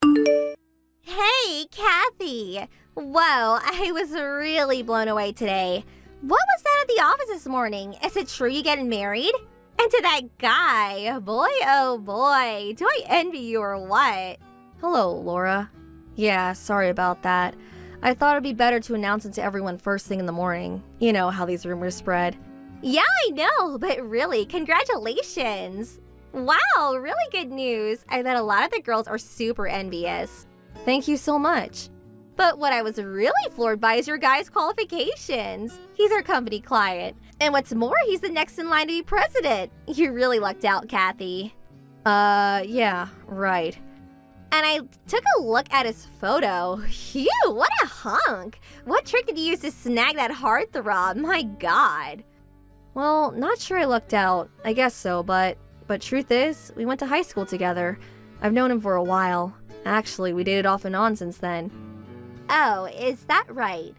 Hey, Kathy! Whoa, I was really blown away today. What was that at the office this morning? Is it true you getting married? And to that guy? Boy, oh boy, do I envy you or what? Hello, Laura. Yeah, sorry about that. I thought it'd be better to announce it to everyone first thing in the morning. You know how these rumors spread. Yeah, I know, but really, congratulations! Wow, really good news. I bet a lot of the girls are super envious. Thank you so much. But what I was really floored by is your guy's qualifications. He's our company client. And what's more, he's the next in line to be president. You really lucked out, Kathy. Yeah, right. And I took a look at his photo. Phew, what a hunk. What trick did you use to snag that heartthrob? My God. Well, not sure I lucked out. I guess so, but truth is, we went to high school together. I've known him for a while. Actually, we dated off and on since then. Oh, is that right?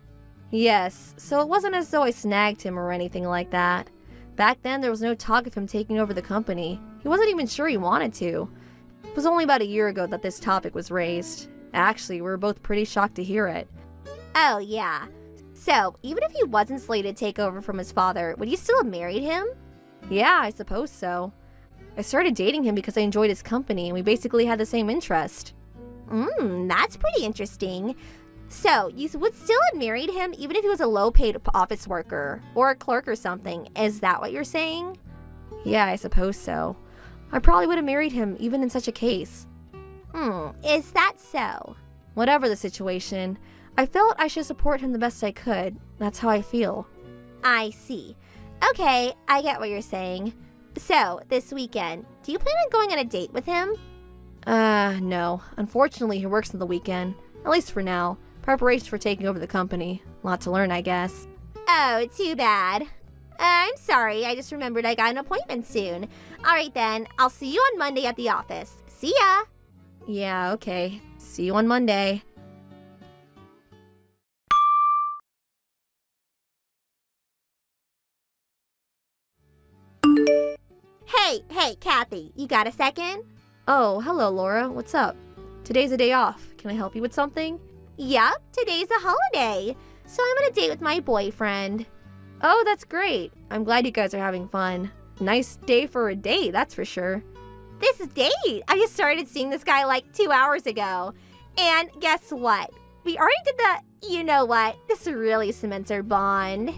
Yes, so it wasn't as though I snagged him or anything like that. Back then, there was no talk of him taking over the company. He wasn't even sure he wanted to. It was only about a year ago that this topic was raised. Actually, we were both pretty shocked to hear it. Oh, yeah. So, even if he wasn't slated to take over from his father, would you still have married him? Yeah, I suppose so. I started dating him because I enjoyed his company and we basically had the same interest. That's pretty interesting. So, you would still have married him even if he was a low-paid office worker or a clerk or something. Is that what you're saying? Yeah, I suppose so. I probably would have married him even in such a case. Is that so? Whatever the situation, I felt I should support him the best I could. That's how I feel. I see. Okay, I get what you're saying. So, this weekend, do you plan on going on a date with him? No. Unfortunately, he works on the weekend. At least for now. Preparations for taking over the company. Lot to learn, I guess. Oh, too bad. I'm sorry, I just remembered I got an appointment soon. Alright then, I'll see you on Monday at the office. See ya! Yeah, okay. See you on Monday. Hey, Kathy, you got a second? Oh, hello, Laura. What's up? Today's a day off. Can I help you with something? Yup, today's a holiday, so I'm on a date with my boyfriend. Oh, that's great. I'm glad you guys are having fun. Nice day for a date, that's for sure. This date? I just started seeing this guy like 2 hours ago. And guess what? We already did the, you know what, this really cements our bond.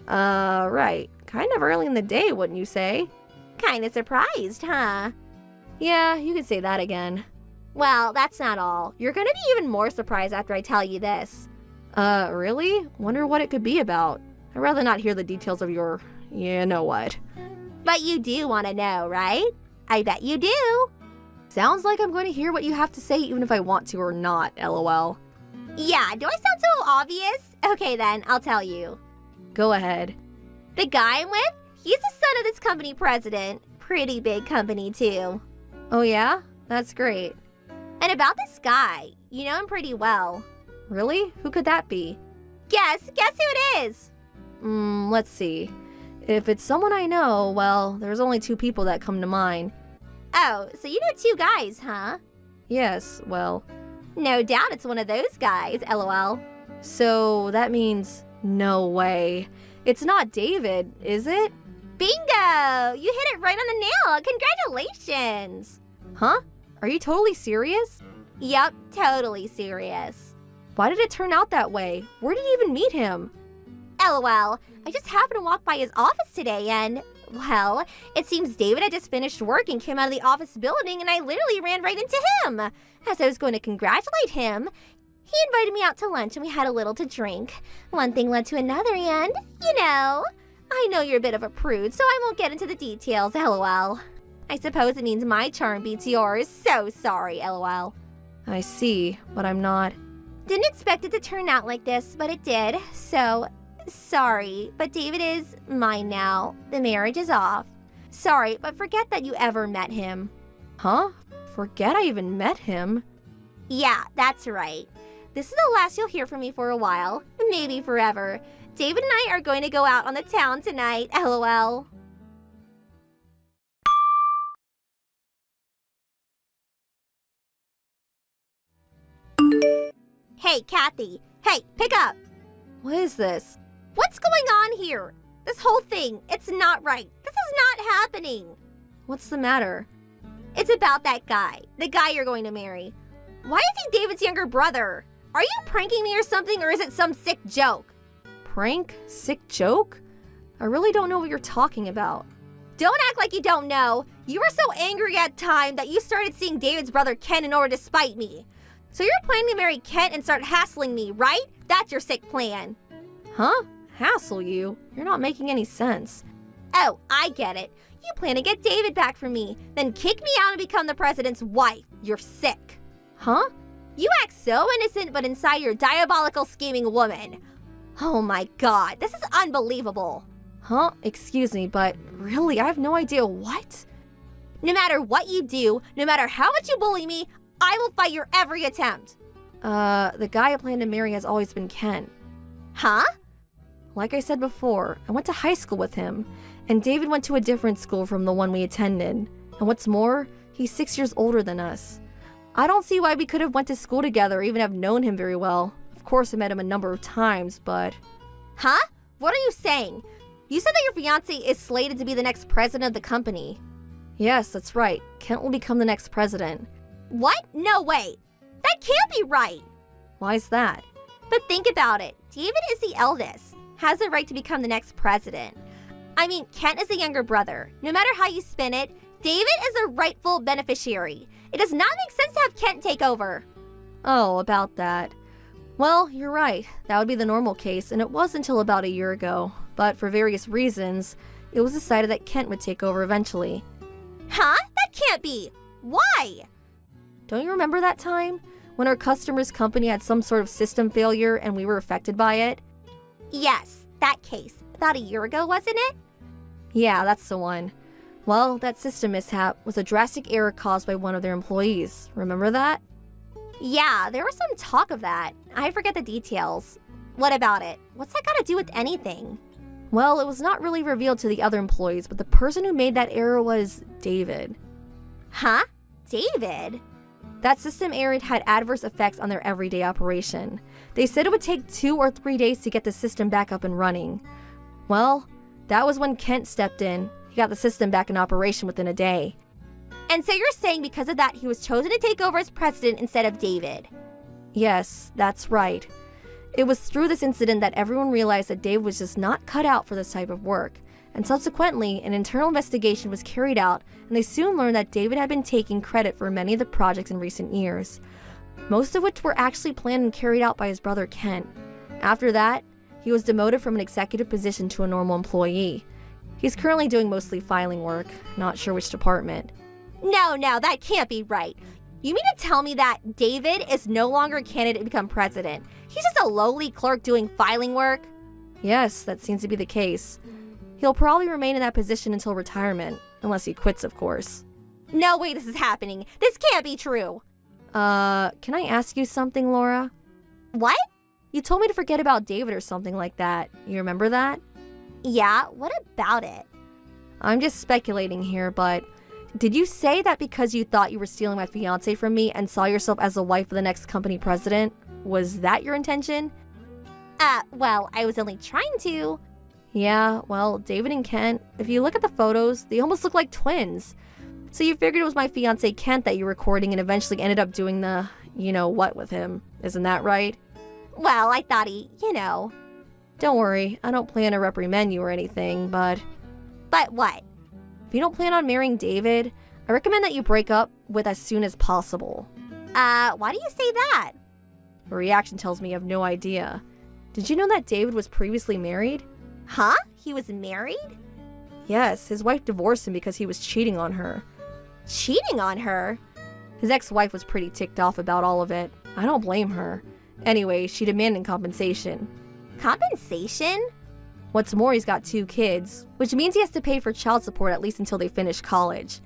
Right. Kind of early in the day, wouldn't you say? Kinda surprised, huh? Yeah, you could say that again. Well, that's not all. You're gonna be even more surprised after I tell you this. Really? Wonder what it could be about. I'd rather not hear the details of your, you know what. But you do want to know, right? I bet you do. Sounds like I'm going to hear what you have to say even if I want to or not, lol. Yeah, do I sound so obvious? Okay then, I'll tell you. Go ahead. The guy I'm with, he's the son of this company president. Pretty big company too. Oh yeah? That's great. And about this guy, you know him pretty well. Really? Who could that be? Guess who it is? Let's see. If it's someone I know, well, there's only two people that come to mind. Oh, so you know two guys, huh? Yes, well. No doubt it's one of those guys, lol. So that means no way. It's not David, is it? Bingo! You hit it right on the nail. Congratulations! Huh? Are you totally serious? Yup, totally serious. Why did it turn out that way? Where did you even meet him? LOL, I just happened to walk by his office today and, well, it seems David had just finished work and came out of the office building and I literally ran right into him. As I was going to congratulate him, he invited me out to lunch and we had a little to drink. One thing led to another and, you know, I know you're a bit of a prude, so I won't get into the details, LOL. I suppose it means my charm beats yours, so sorry, LOL. I see, but I'm not. Didn't expect it to turn out like this, but it did, so sorry, but David is mine now. The marriage is off. Sorry, but forget that you ever met him. Huh? Forget I even met him? Yeah, that's right. This is the last you'll hear from me for a while, maybe forever. David and I are going to go out on the town tonight, LOL. Hey, Kathy. Hey, pick up. What is this? What's going on here? This whole thing, it's not right. This is not happening. What's the matter? It's about that guy. The guy you're going to marry. Why is he David's younger brother? Are you pranking me or something, or is it some sick joke? Prank? Sick joke? I really don't know what you're talking about. Don't act like you don't know. You were so angry at the time that you started seeing David's brother Ken in order to spite me. So you're planning to marry Kent and start hassling me, right? That's your sick plan. Huh? Hassle you? You're not making any sense. Oh, I get it. You plan to get David back from me, then kick me out and become the president's wife. You're sick. Huh? You act so innocent, but inside you're a diabolical scheming woman. Oh my god, this is unbelievable. Huh? Excuse me, but really, I have no idea what? No matter what you do, no matter how much you bully me, I will fight your every attempt. The guy I plan to marry has always been Ken. Huh? Like I said before, I went to high school with him, and David went to a different school from the one we attended. And what's more, he's 6 years older than us. I don't see why we could have went to school together or even have known him very well. Of course, I met him a number of times, but... Huh? What are you saying? You said that your fiancé is slated to be the next president of the company. Yes, that's right. Kent will become the next president. What? No way. That can't be right. Why's that? But think about it. David is the eldest, has the right to become the next president. I mean, Kent is the younger brother. No matter how you spin it, David is a rightful beneficiary. It does not make sense to have Kent take over. Oh, about that. Well, you're right. That would be the normal case, and it was until about a year ago. But for various reasons, it was decided that Kent would take over eventually. Huh? That can't be. Why? Don't you remember that time? When our customer's company had some sort of system failure and we were affected by it? Yes, that case. About a year ago, wasn't it? Yeah, that's the one. Well, that system mishap was a drastic error caused by one of their employees. Remember that? Yeah, there was some talk of that. I forget the details. What about it? What's that got to do with anything? Well, it was not really revealed to the other employees, but the person who made that error was David. Huh? David? That system error had adverse effects on their everyday operation. They said it would take 2 or 3 days to get the system back up and running. Well, that was when Kent stepped in. He got the system back in operation within a day. And so you're saying because of that, he was chosen to take over as president instead of David? Yes, that's right. It was through this incident that everyone realized that David was just not cut out for this type of work. And subsequently, an internal investigation was carried out, and they soon learned that David had been taking credit for many of the projects in recent years, most of which were actually planned and carried out by his brother Kent. After that, he was demoted from an executive position to a normal employee. He's currently doing mostly filing work, not sure which department. No, that can't be right. You mean to tell me that David is no longer a candidate to become president? He's just a lowly clerk doing filing work? Yes, that seems to be the case. He'll probably remain in that position until retirement, unless he quits, of course. No way this is happening. This can't be true. Can I ask you something, Laura? What? You told me to forget about David or something like that. You remember that? Yeah, what about it? I'm just speculating here, but did you say that because you thought you were stealing my fiancé from me and saw yourself as the wife of the next company president? Was that your intention? Well, I was only trying to. Yeah, well, David and Kent, if you look at the photos, they almost look like twins. So you figured it was my fiancé Kent that you were courting and eventually ended up doing the, what with him. Isn't that right? Well, I thought he. Don't worry, I don't plan to reprimand you or anything, but... But what? If you don't plan on marrying David, I recommend that you break up with as soon as possible. Why do you say that? Your reaction tells me you have no idea. Did you know that David was previously married? Huh? He was married? Yes, his wife divorced him because he was cheating on her. Cheating on her? His ex-wife was pretty ticked off about all of it. I don't blame her. Anyway, she demanded compensation. Compensation? What's more, he's got 2 kids, which means he has to pay for child support at least until they finish college.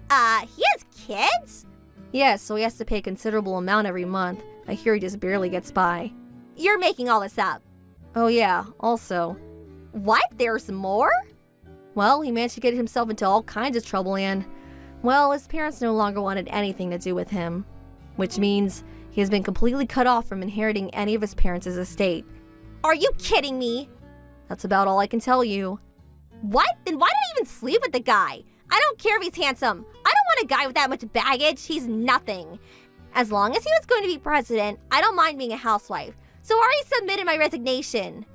He has kids? Yes, so he has to pay a considerable amount every month. I hear he just barely gets by. You're making all this up. Oh yeah, also. What? There's more? Well, he managed to get himself into all kinds of trouble and, well, his parents no longer wanted anything to do with him. Which means He has been completely cut off from inheriting any of his parents' estate. Are you kidding me? That's about all I can tell you. What? Then why did I even sleep with the guy? I don't care if he's handsome. I don't want a guy with that much baggage. He's nothing. As long as he was going to be president, I don't mind being a housewife. So I already submitted my resignation.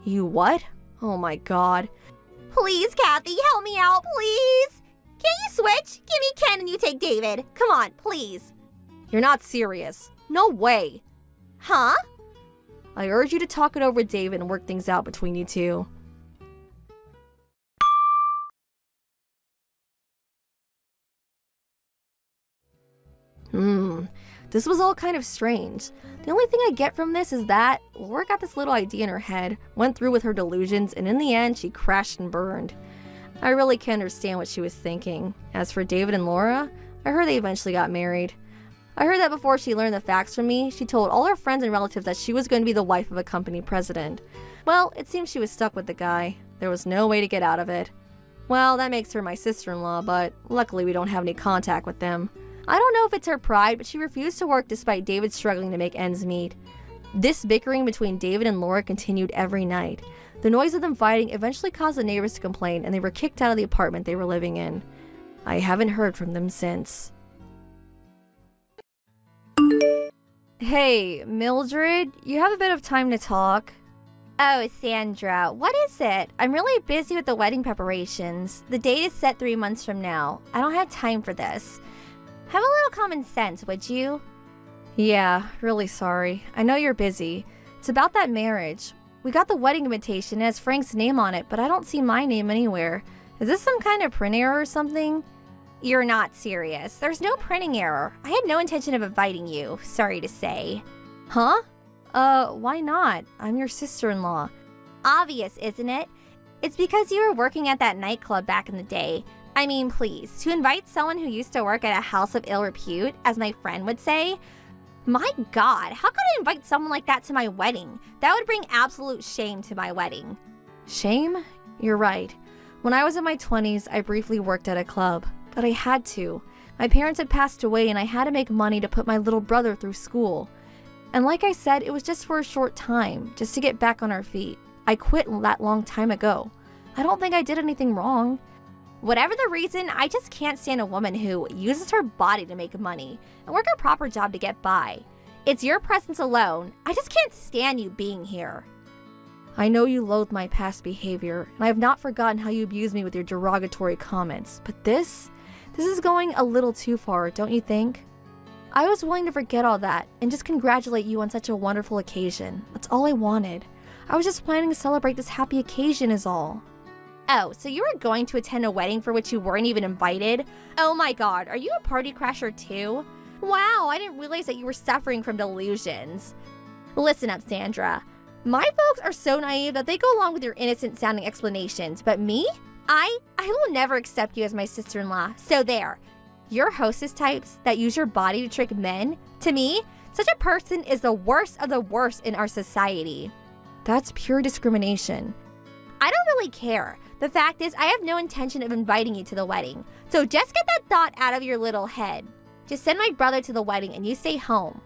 You what? Oh my god. Please, Kathy, help me out, please. Can't you switch? Give me Ken and you take David. Come on, please. You're not serious. No way. Huh? I urge you to talk it over with David and work things out between you two. This was all kind of strange. The only thing I get from this is that Laura got this little idea in her head, went through with her delusions, and in the end, she crashed and burned. I really can't understand what she was thinking. As for David and Laura, I heard they eventually got married. I heard that before she learned the facts from me, she told all her friends and relatives that she was going to be the wife of a company president. Well, it seems she was stuck with the guy. There was no way to get out of it. Well, that makes her my sister-in-law, but luckily we don't have any contact with them. I don't know if it's her pride, but she refused to work despite David struggling to make ends meet. This bickering between David and Laura continued every night. The noise of them fighting eventually caused the neighbors to complain, and they were kicked out of the apartment they were living in. I haven't heard from them since. Hey, Mildred, you have a bit of time to talk? Oh, Sandra, what is it? I'm really busy with the wedding preparations. The date is set 3 months from now. I don't have time for this. Have a little common sense, would you? Yeah, really sorry. I know you're busy. It's about that marriage. We got the wedding invitation, it has Frank's name on it, but I don't see my name anywhere. Is this some kind of print error or something? You're not serious. There's no printing error. I had no intention of inviting you, sorry to say. Huh? Why not? I'm your sister-in-law. Obvious, isn't it? It's because you were working at that nightclub back in the day. I mean, please, to invite someone who used to work at a house of ill repute, as my friend would say? My God, how could I invite someone like that to my wedding? That would bring absolute shame to my wedding. Shame? You're right. When I was in my 20s, I briefly worked at a club, but I had to. My parents had passed away and I had to make money to put my little brother through school. And like I said, it was just for a short time, just to get back on our feet. I quit that long time ago. I don't think I did anything wrong. Whatever the reason, I just can't stand a woman who uses her body to make money and work a proper job to get by. It's your presence alone. I just can't stand you being here. I know you loathe my past behavior, and I have not forgotten how you abused me with your derogatory comments, but this is going a little too far, don't you think? I was willing to forget all that and just congratulate you on such a wonderful occasion. That's all I wanted. I was just planning to celebrate this happy occasion is all. Oh, so you were going to attend a wedding for which you weren't even invited? Oh my God, are you a party crasher too? Wow, I didn't realize that you were suffering from delusions. Listen up, Sandra. My folks are so naive that they go along with your innocent sounding explanations, but me? I will never accept you as my sister-in-law, so there. Your hostess types that use your body to trick men, to me, such a person is the worst of the worst in our society. That's pure discrimination. I don't really care. The fact is, I have no intention of inviting you to the wedding. So just get that thought out of your little head. Just send my brother to the wedding and you stay home.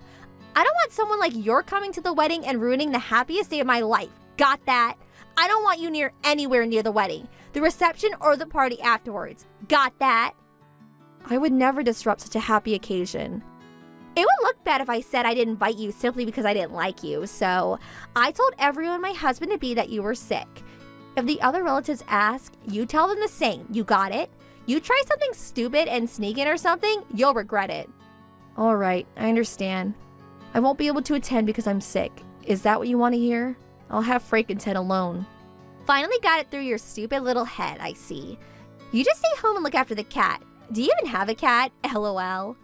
I don't want someone like you're coming to the wedding and ruining the happiest day of my life. Got that? I don't want you anywhere near the wedding, the reception, or the party afterwards. Got that? I would never disrupt such a happy occasion. It would look bad if I said I didn't invite you simply because I didn't like you. So I told everyone my husband to be that you were sick. If the other relatives ask, you tell them the same. You got it? You try something stupid and sneak in or something, you'll regret it. All right, I understand. I won't be able to attend because I'm sick. Is that what you want to hear? I'll have Frank and Ted alone. Finally got it through your stupid little head, I see. You just stay home and look after the cat. Do you even have a cat? LOL.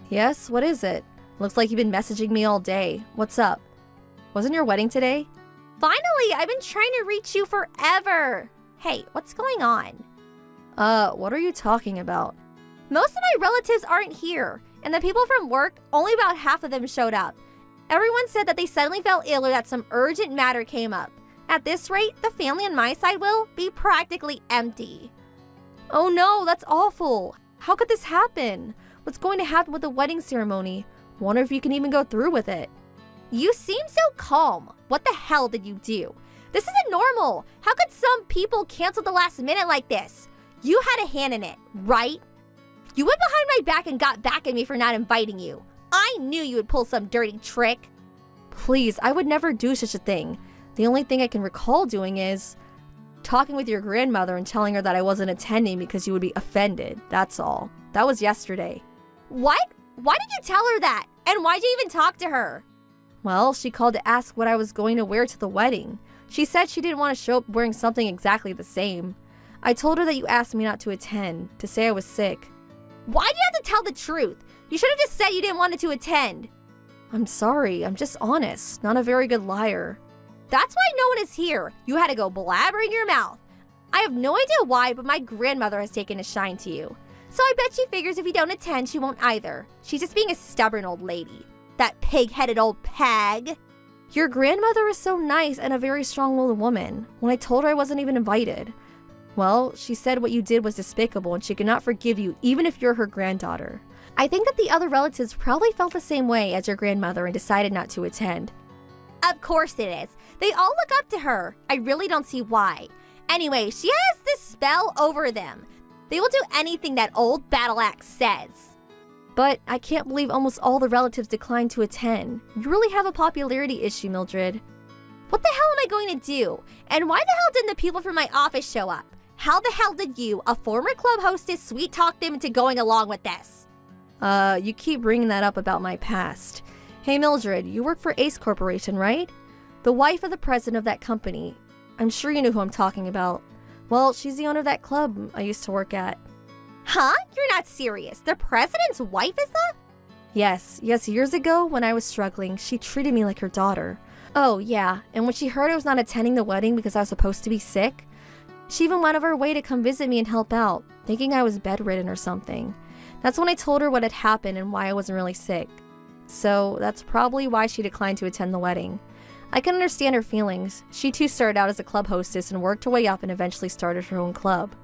Yes, what is it? Looks like you've been messaging me all day. What's up? Wasn't your wedding today? Finally, I've been trying to reach you forever. Hey, what's going on? What are you talking about? Most of my relatives aren't here, and the people from work, only about half of them showed up. Everyone said that they suddenly fell ill or that some urgent matter came up. At this rate, the family on my side will be practically empty. Oh no, that's awful. How could this happen? What's going to happen with the wedding ceremony? Wonder if you can even go through with it. You seem so calm. What the hell did you do? This isn't normal. How could some people cancel the last minute like this? You had a hand in it, right? You went behind my back and got back at me for not inviting you. I knew you would pull some dirty trick. Please, I would never do such a thing. The only thing I can recall doing is talking with your grandmother and telling her that I wasn't attending because you would be offended. That's all. That was yesterday. What? Why did you tell her that? And why'd you even talk to her? Well, she called to ask what I was going to wear to the wedding. She said she didn't want to show up wearing something exactly the same. I told her that you asked me not to attend, to say I was sick. Why do you have to tell the truth? You should have just said you didn't want to attend. I'm sorry, I'm just honest, not a very good liar. That's why no one is here. You had to go blabbering your mouth. I have no idea why, but my grandmother has taken a shine to you. So I bet she figures if you don't attend, she won't either. She's just being a stubborn old lady. That pig-headed old pag. Your grandmother is so nice and a very strong-willed woman. When I told her I wasn't even invited. Well, she said what you did was despicable and she could not forgive you even if you're her granddaughter. I think that the other relatives probably felt the same way as your grandmother and decided not to attend. Of course it is. They all look up to her. I really don't see why. Anyway, she has this spell over them. They will do anything that old battle axe says. But I can't believe almost all the relatives declined to attend. You really have a popularity issue, Mildred. What the hell am I going to do? And why the hell didn't the people from my office show up? How the hell did you, a former club hostess, sweet-talk them into going along with this? You keep bringing that up about my past. Hey Mildred, you work for Ace Corporation, right? The wife of the president of that company. I'm sure you know who I'm talking about. Well, she's the owner of that club I used to work at. Huh? You're not serious. The president's wife is that? Yes, years ago when I was struggling, she treated me like her daughter. Oh yeah, and when she heard I was not attending the wedding because I was supposed to be sick, she even went of her way to come visit me and help out, thinking I was bedridden or something. That's when I told her what had happened and why I wasn't really sick. So that's probably why she declined to attend the wedding. I can understand her feelings. She too started out as a club hostess and worked her way up and eventually started her own club.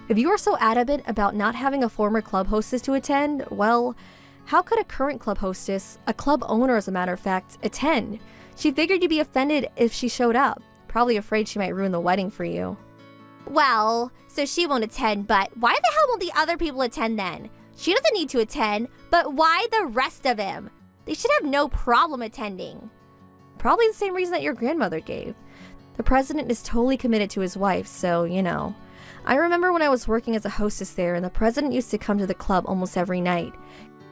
If you are so adamant about not having a former club hostess to attend, well, how could a current club hostess, a club owner as a matter of fact, attend? She figured you'd be offended if she showed up, probably afraid she might ruin the wedding for you. Well, so she won't attend, but why the hell won't the other people attend then? She doesn't need to attend, but why the rest of them? They should have no problem attending. Probably the same reason that your grandmother gave. The president is totally committed to his wife, so, you know. I remember when I was working as a hostess there and the president used to come to the club almost every night.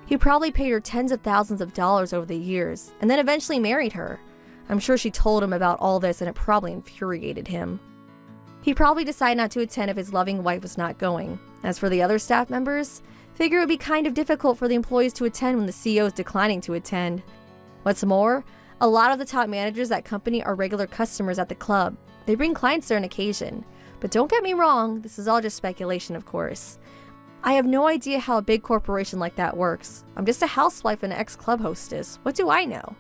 He probably paid her tens of thousands of dollars over the years, and then eventually married her. I'm sure she told him about all this and it probably infuriated him. He probably decided not to attend if his loving wife was not going. As for the other staff members, figure it would be kind of difficult for the employees to attend when the CEO is declining to attend. What's more, a lot of the top managers at company are regular customers at the club. They bring clients there on occasion. But don't get me wrong, this is all just speculation, of course. I have no idea how a big corporation like that works. I'm just a housewife and an ex-club hostess. What do I know?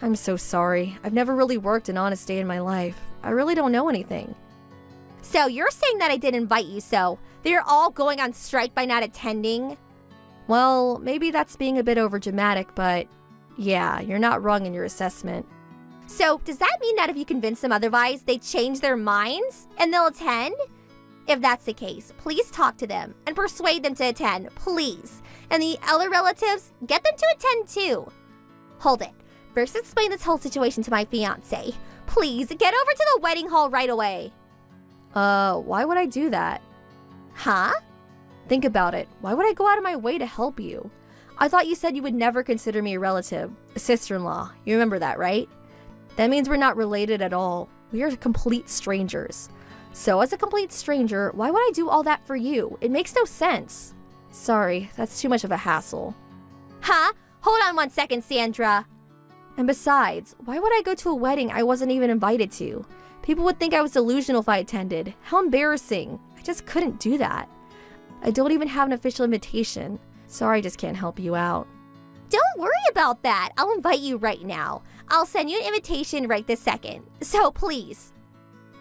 I'm so sorry. I've never really worked an honest day in my life. I really don't know anything. So you're saying that I didn't invite you, so they're all going on strike by not attending? Well, maybe that's being a bit overdramatic, but yeah, you're not wrong in your assessment. So does that mean that if you convince them otherwise, they change their minds and they'll attend? If that's the case, please talk to them and persuade them to attend, please. And the other relatives, get them to attend too. Hold it. First explain this whole situation to my fiancé. Please, get over to the wedding hall right away. Why would I do that? Huh? Think about it. Why would I go out of my way to help you? I thought you said you would never consider me a relative, a sister-in-law. You remember that, right? That means we're not related at all. We are complete strangers. So as a complete stranger, why would I do all that for you? It makes no sense. Sorry, that's too much of a hassle. Huh? Hold on 1 second, Sandra. And besides, why would I go to a wedding I wasn't even invited to? People would think I was delusional if I attended. How embarrassing. I just couldn't do that. I don't even have an official invitation. Sorry, I just can't help you out. Don't worry about that. I'll invite you right now. I'll send you an invitation right this second. So please.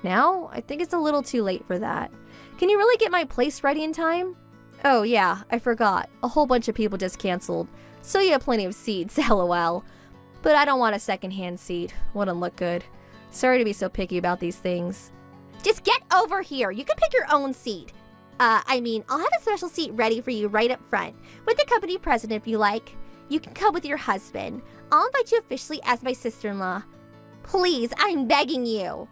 Now? I think it's a little too late for that. Can you really get my place ready in time? Oh yeah, I forgot. A whole bunch of people just canceled. So you have plenty of seats, lol. But I don't want a secondhand seat. Wouldn't look good. Sorry to be so picky about these things. Just get over here. You can pick your own seat. I'll have a special seat ready for you right up front, with the company president if you like. You can come with your husband. I'll invite you officially as my sister-in-law. Please, I'm begging you.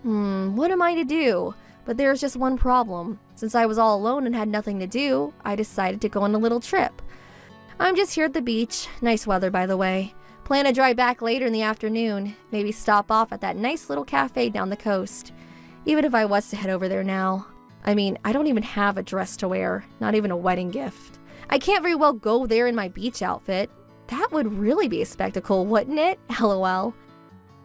What am I to do? But there's just one problem. Since I was all alone and had nothing to do, I decided to go on a little trip. I'm just here at the beach. Nice weather, by the way. Plan to drive back later in the afternoon. Maybe stop off at that nice little cafe down the coast. Even if I was to head over there now. I don't even have a dress to wear. Not even a wedding gift. I can't very well go there in my beach outfit. That would really be a spectacle, wouldn't it? LOL.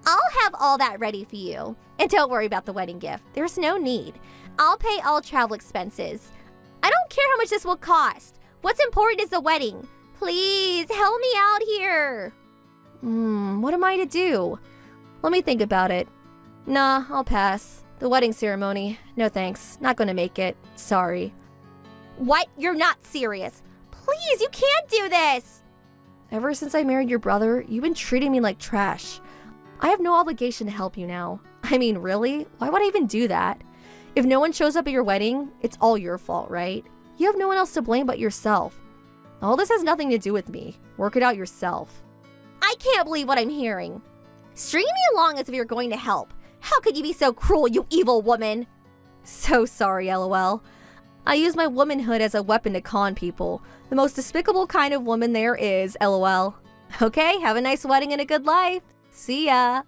I'll have all that ready for you. And don't worry about the wedding gift. There's no need. I'll pay all travel expenses. I don't care how much this will cost. What's important is the wedding. Please, help me out here. What am I to do? Let me think about it. Nah, I'll pass. The wedding ceremony. No thanks. Not gonna make it. Sorry. What? You're not serious. Please, you can't do this. Ever since I married your brother, you've been treating me like trash. I have no obligation to help you now. Really? Why would I even do that? If no one shows up at your wedding, it's all your fault, right? You have no one else to blame but yourself. All this has nothing to do with me. Work it out yourself. I can't believe what I'm hearing. String me along as if you're going to help. How could you be so cruel, you evil woman? So sorry, LOL. I use my womanhood as a weapon to con people. The most despicable kind of woman there is, LOL. Okay, have a nice wedding and a good life. See ya.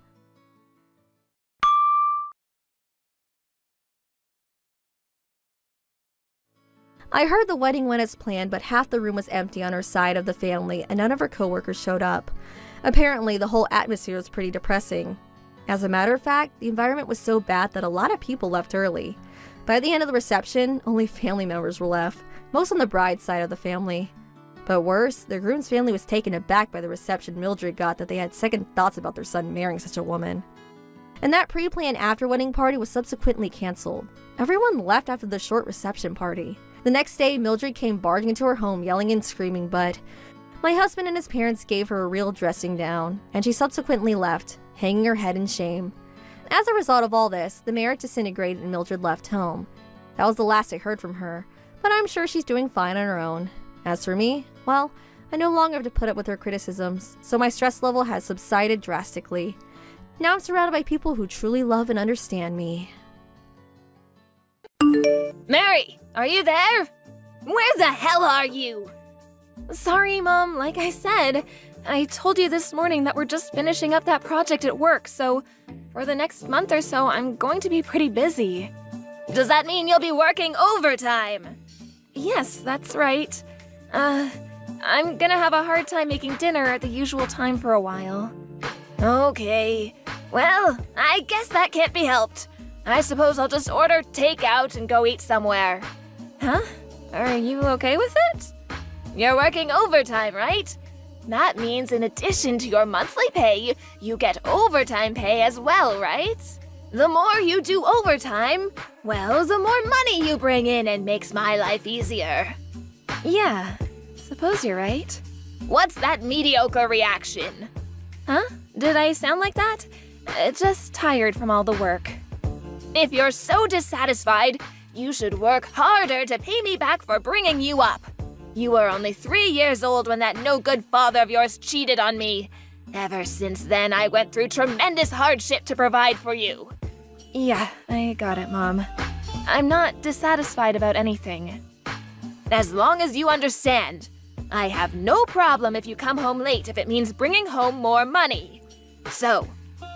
I heard the wedding went as planned, but half the room was empty on her side of the family and none of her coworkers showed up. Apparently, the whole atmosphere was pretty depressing. As a matter of fact, the environment was so bad that a lot of people left early. By the end of the reception, only family members were left, most on the bride's side of the family. But worse, the groom's family was taken aback by the reception Mildred got that they had second thoughts about their son marrying such a woman. And that pre-planned after-wedding party was subsequently canceled. Everyone left after the short reception party. The next day, Mildred came barging into her home yelling and screaming, but my husband and his parents gave her a real dressing down, and she subsequently left, hanging her head in shame. As a result of all this, the marriage disintegrated and Mildred left home. That was the last I heard from her, but I'm sure she's doing fine on her own. As for me, well, I no longer have to put up with her criticisms, so my stress level has subsided drastically. Now I'm surrounded by people who truly love and understand me. Mary, are you there? Where the hell are you? Sorry, Mom. Like I said, I told you this morning that we're just finishing up that project at work, so for the next month or so, I'm going to be pretty busy. Does that mean you'll be working overtime? Yes, that's right. I'm gonna have a hard time making dinner at the usual time for a while. Okay. Well, I guess that can't be helped. I suppose I'll just order takeout and go eat somewhere. Huh? Are you okay with it? You're working overtime, right? That means in addition to your monthly pay, you get overtime pay as well, right? The more you do overtime, well, the more money you bring in and makes my life easier. Yeah, suppose you're right. What's that mediocre reaction? Huh? Did I sound like that? Just tired from all the work. If you're so dissatisfied, you should work harder to pay me back for bringing you up. You were only 3 years old when that no-good father of yours cheated on me. Ever since then, I went through tremendous hardship to provide for you. Yeah, I got it, Mom. I'm not dissatisfied about anything. As long as you understand, I have no problem if you come home late if it means bringing home more money. So,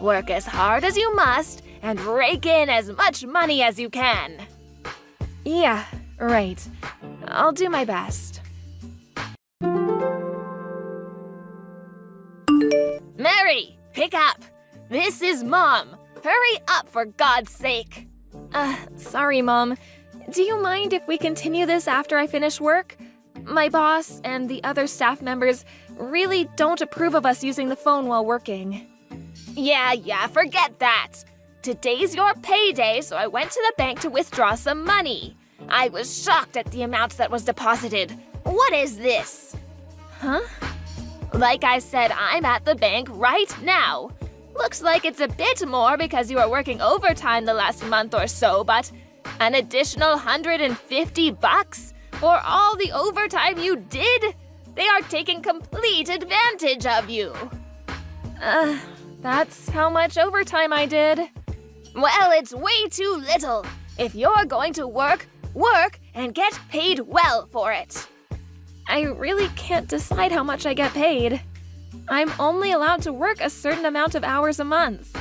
work as hard as you must and rake in as much money as you can. Yeah, right. I'll do my best. Mary, pick up. This is Mom. Hurry up, for God's sake. Sorry, Mom. Do you mind if we continue this after I finish work? My boss and the other staff members really don't approve of us using the phone while working. Yeah, forget that. Today's your payday, so I went to the bank to withdraw some money. I was shocked at the amount that was deposited. What is this? Huh? Like I said, I'm at the bank right now. Looks like it's a bit more because you were working overtime the last month or so, but an additional $150 for all the overtime you did? They are taking complete advantage of you. That's how much overtime I did. Well, it's way too little. If you're going to work and get paid well for it. I really can't decide how much I get paid. I'm only allowed to work a certain amount of hours a month.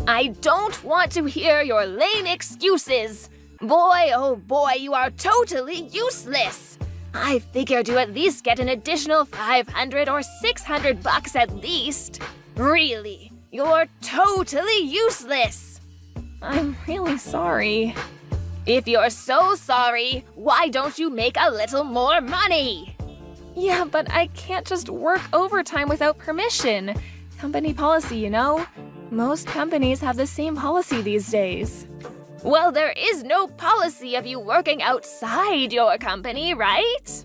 I don't want to hear your lame excuses. Boy, oh boy, you are totally useless. I figured you at least get an additional $500 or $600 at least. Really, you're totally useless. I'm really sorry. If you're so sorry, why don't you make a little more money? Yeah, but I can't just work overtime without permission. Company policy, you know? Most companies have the same policy these days. Well, there is no policy of you working outside your company, right?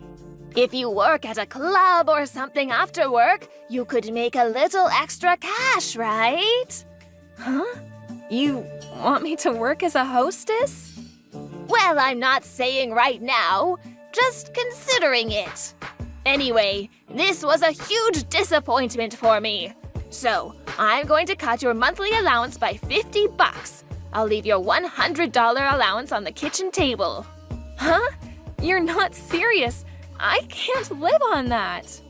If you work at a club or something after work, you could make a little extra cash, right? Huh? You want me to work as a hostess? Well, I'm not saying right now, just considering it. Anyway, this was a huge disappointment for me. So, I'm going to cut your monthly allowance by $50. I'll leave your $100 allowance on the kitchen table. Huh? You're not serious. I can't live on that.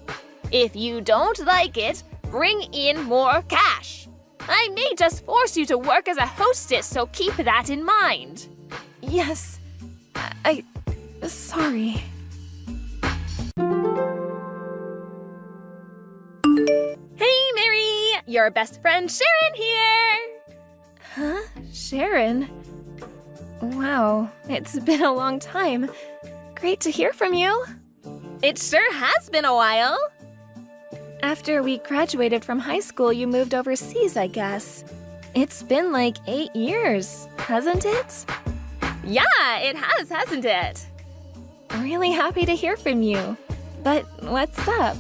If you don't like it, bring in more cash. I may just force you to work as a hostess, so keep that in mind. Yes, sorry. Hey, Mary! Your best friend Sharon here! Huh? Sharon? Wow, it's been a long time. Great to hear from you. It sure has been a while. After we graduated from high school, you moved overseas, I guess. It's been like 8 years, hasn't it? Yeah, it has, hasn't it? Really happy to hear from you. But what's up?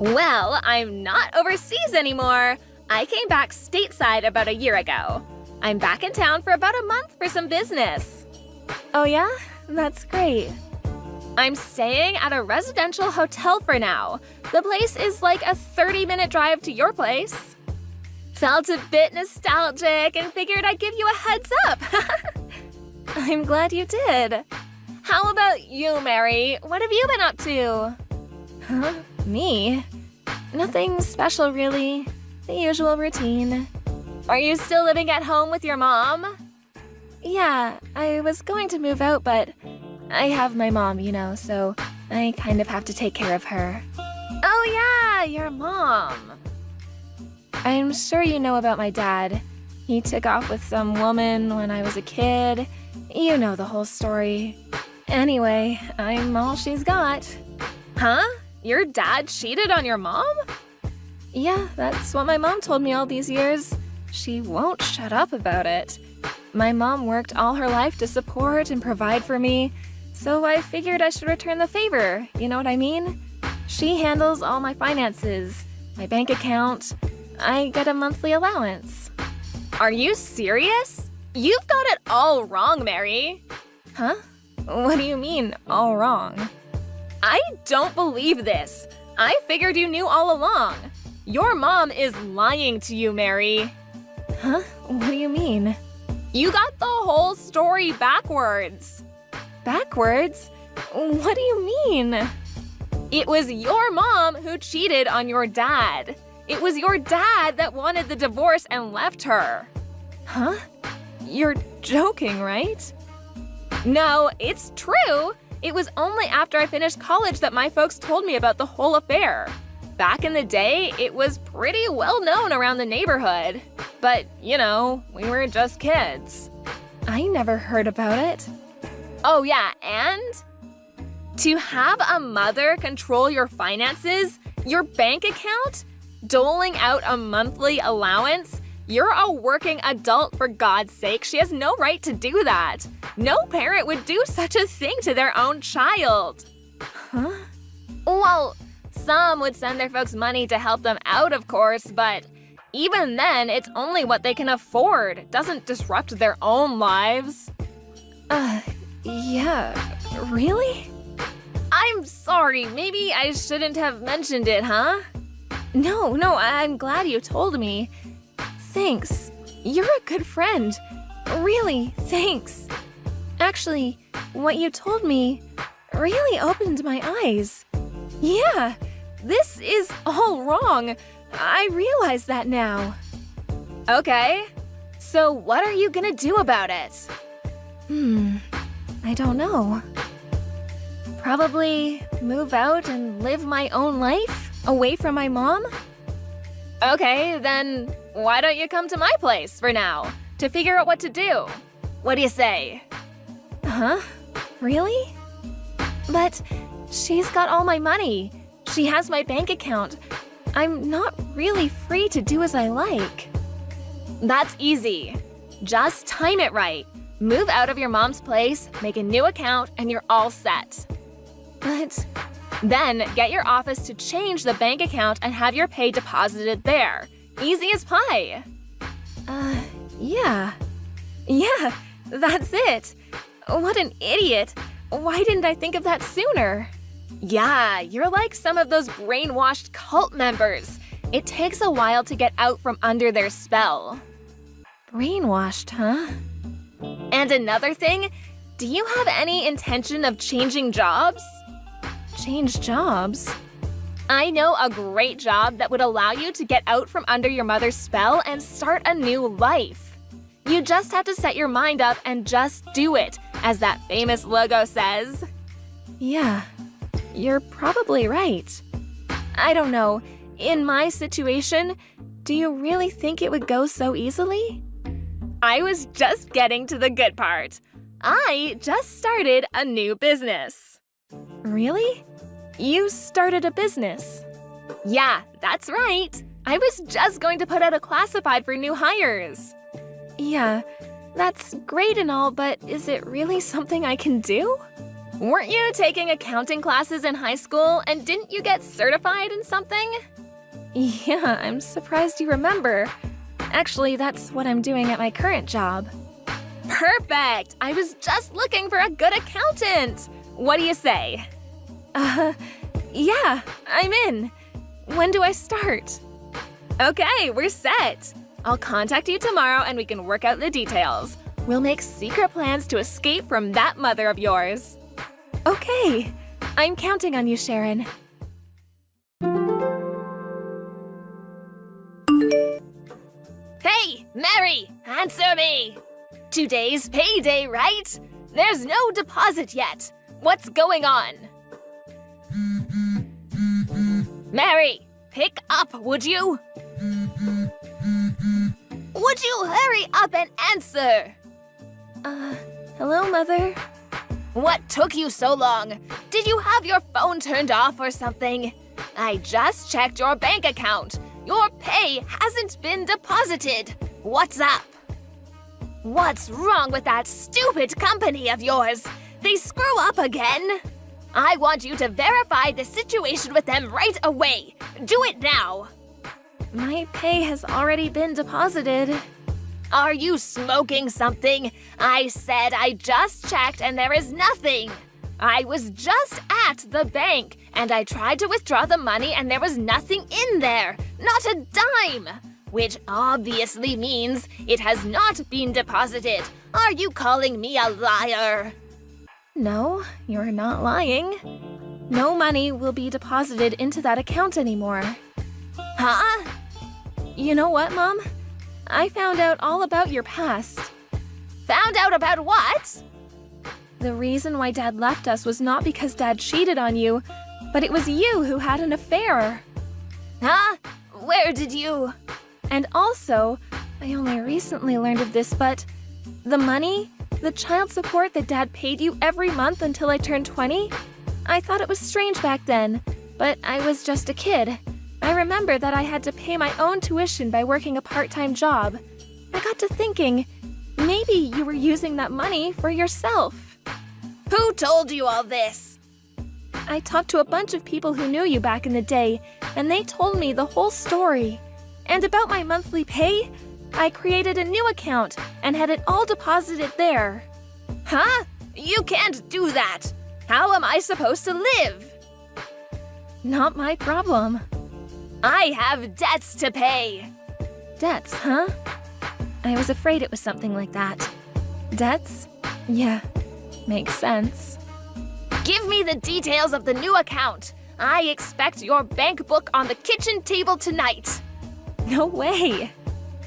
Well, I'm not overseas anymore. I came back stateside about a year ago. I'm back in town for about a month for some business. Oh yeah? That's great. I'm staying at a residential hotel for now. The place is like a 30-minute drive to your place. Felt a bit nostalgic and figured I'd give you a heads up. I'm glad you did. How about you, Mary? What have you been up to? Huh? Me? Nothing special, really. The usual routine. Are you still living at home with your mom? Yeah, I was going to move out, but I have my mom, you know, so I kind of have to take care of her. Oh yeah, your mom. I'm sure you know about my dad. He took off with some woman when I was a kid. You know the whole story. Anyway, I'm all she's got. Huh? Your dad cheated on your mom? Yeah, that's what my mom told me all these years. She won't shut up about it. My mom worked all her life to support and provide for me, so I figured I should return the favor, you know what I mean? She handles all my finances, my bank account. I get a monthly allowance. Are you serious? You've got it all wrong, Mary. Huh? What do you mean, all wrong? I don't believe this. I figured you knew all along. Your mom is lying to you, Mary. Huh? What do you mean? You got the whole story backwards. Backwards? What do you mean? It was your mom who cheated on your dad. It was your dad that wanted the divorce and left her. Huh? You're joking, right? No, it's true. It was only after I finished college that my folks told me about the whole affair. Back in the day, it was pretty well known around the neighborhood. But, you know, we were just kids. I never heard about it. Oh yeah, and? To have a mother control your finances Your bank account? Doling out a monthly allowance? You're a working adult, for God's sake. She has no right to do that. No parent would do such a thing to their own child. Huh? Well, some would send their folks money to help them out, of course, but even then, it's only what they can afford. It doesn't disrupt their own lives. Yeah, really? I'm sorry, maybe I shouldn't have mentioned it, huh? No, I'm glad you told me. Thanks. You're a good friend. Really, thanks. Actually, what you told me really opened my eyes. Yeah, this is all wrong. I realize that now. Okay, so what are you gonna do about it? I don't know. Probably move out and live my own life, away from my mom? Okay, then why don't you come to my place for now, to figure out what to do? What do you say? Huh? Really? But she's got all my money. She has my bank account. I'm not really free to do as I like. That's easy. Just time it right. Move out of your mom's place, make a new account, and you're all set. But then get your office to change the bank account and have your pay deposited there. Easy as pie. Yeah. Yeah, that's it. What an idiot. Why didn't I think of that sooner? Yeah, you're like some of those brainwashed cult members. It takes a while to get out from under their spell. Brainwashed, huh? And another thing, do you have any intention of changing jobs? Change jobs? I know a great job that would allow you to get out from under your mother's spell and start a new life. You just have to set your mind up and just do it, as that famous logo says. Yeah, you're probably right. I don't know, in my situation, do you really think it would go so easily? I was just getting to the good part. I just started a new business. Really? You started a business? Yeah, that's right. I was just going to put out a classified for new hires. Yeah, that's great and all, but is it really something I can do? Weren't you taking accounting classes in high school and didn't you get certified in something? Yeah, I'm surprised you remember. Actually, that's what I'm doing at my current job. Perfect! I was just looking for a good accountant. What do you say? Yeah, I'm in. When do I start? Okay, we're set. I'll contact you tomorrow and we can work out the details. We'll make secret plans to escape from that mother of yours. Okay, I'm counting on you, Sharon. Hey, Mary, answer me! Today's payday, right? There's no deposit yet. What's going on? Mary, pick up, would you? Would you hurry up and answer? Hello, Mother? What took you so long? Did you have your phone turned off or something? I just checked your bank account. Your pay hasn't been deposited. What's up? What's wrong with that stupid company of yours? They screw up again? I want you to verify the situation with them right away. Do it now. My pay has already been deposited. Are you smoking something? I said I just checked and there is nothing. I was just at the bank and I tried to withdraw the money and there was nothing in there. Not a dime. Which obviously means it has not been deposited. Are you calling me a liar? No, you're not lying. No money will be deposited into that account anymore. Huh? You know what, Mom? I found out all about your past. Found out about what? The reason why Dad left us was not because Dad cheated on you, but it was you who had an affair. Huh? Where did you? And also, I only recently learned of this, but the money, the child support that Dad paid you every month until I turned 20, I thought it was strange back then. but I was just a kid. I remember that I had to pay my own tuition by working a part-time job. I got to thinking, maybe you were using that money for yourself. Who told you all this? I talked to a bunch of people who knew you back in the day, and they told me the whole story. And about my monthly pay, I created a new account and had it all deposited there. Huh? You can't do that. How am I supposed to live? Not my problem. I have debts to pay. Debts, huh? I was afraid it was something like that. Debts? Yeah, makes sense. Give me the details of the new account. I expect your bank book on the kitchen table tonight. No way.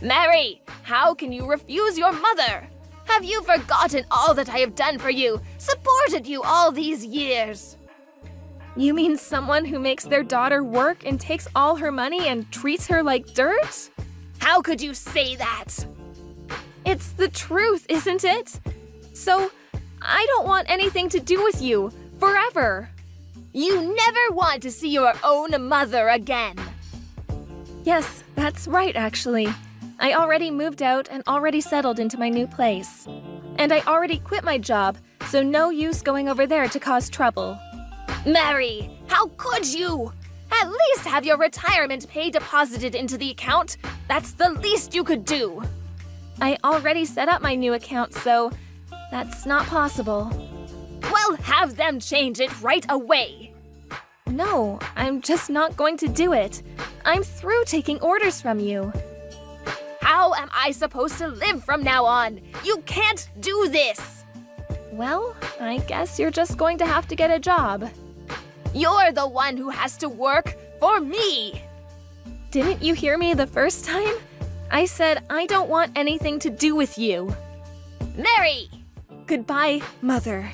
Mary, how can you refuse your mother? Have you forgotten all that I have done for you, supported you all these years? You mean someone who makes their daughter work and takes all her money and treats her like dirt? How could you say that? It's the truth, isn't it? So, I don't want anything to do with you, forever. You never want to see your own mother again. Yes, that's right, actually. I already moved out and already settled into my new place. And I already quit my job, so no use going over there to cause trouble. Mary, how could you? At least have your retirement pay deposited into the account. That's the least you could do. I already set up my new account, so that's not possible. Well, have them change it right away. No, I'm just not going to do it. I'm through taking orders from you. How am I supposed to live from now on? You can't do this. Well, I guess you're just going to have to get a job. You're the one who has to work for me. Didn't you hear me the first time? I said I don't want anything to do with you. Mary! Goodbye, Mother.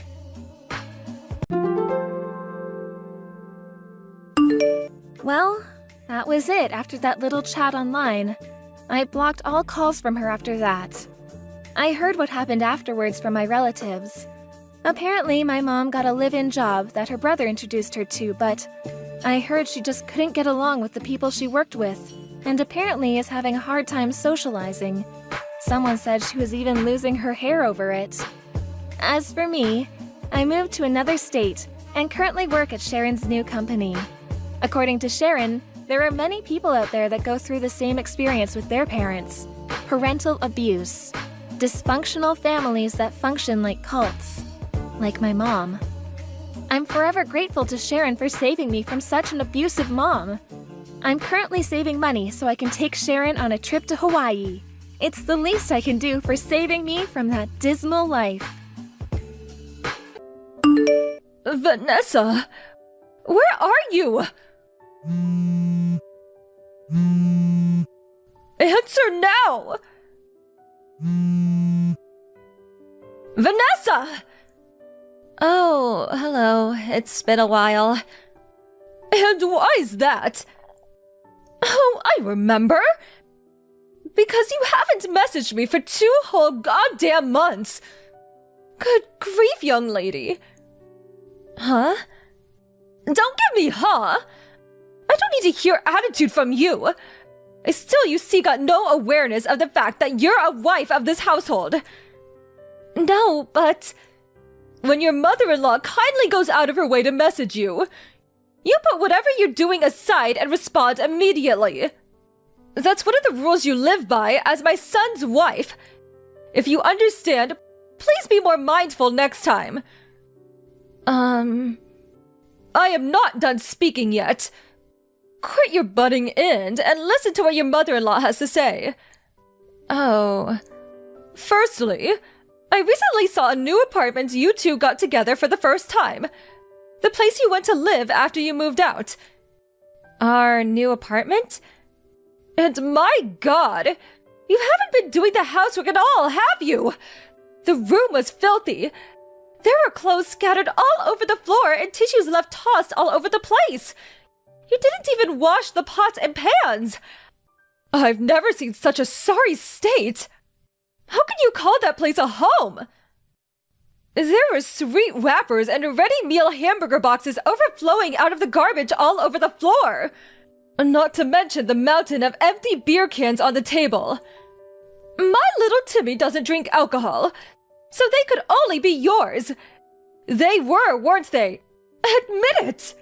Well, that was it after that little chat online. I blocked all calls from her after that. I heard what happened afterwards from my relatives. Apparently, my mom got a live-in job that her brother introduced her to, but I heard she just couldn't get along with the people she worked with, and apparently is having a hard time socializing. Someone said she was even losing her hair over it. As for me, I moved to another state and currently work at Sharon's new company. According to Sharon, there are many people out there that go through the same experience with their parents. Parental abuse. Dysfunctional families that function like cults. Like my mom. I'm forever grateful to Sharon for saving me from such an abusive mom. I'm currently saving money so I can take Sharon on a trip to Hawaii. It's the least I can do for saving me from that dismal life. Vanessa! Where are you? Answer now! Vanessa! Oh, hello. It's been a while. And why is that? Oh, I remember! Because you haven't messaged me for 2 whole goddamn months! Good grief, young lady. Huh? Don't give me huh! I don't need to hear attitude from you! I still, you see, got no awareness of the fact that you're a wife of this household. No, but when your mother-in-law kindly goes out of her way to message you, you put whatever you're doing aside and respond immediately. That's one of the rules you live by as my son's wife. If you understand, please be more mindful next time. I am not done speaking yet. Quit your butting in and listen to what your mother-in-law has to say. Oh. Firstly, I recently saw a new apartment you two got together for the first time. The place you went to live after you moved out. Our new apartment? And my God! You haven't been doing the housework at all, have you? The room was filthy. There were clothes scattered all over the floor and tissues left tossed all over the place. You didn't even wash the pots and pans. I've never seen such a sorry state. How can you call that place a home? There were sweet wrappers and ready meal hamburger boxes overflowing out of the garbage all over the floor. Not to mention the mountain of empty beer cans on the table. My little Timmy doesn't drink alcohol, so they could only be yours. They were, weren't they? Admit it!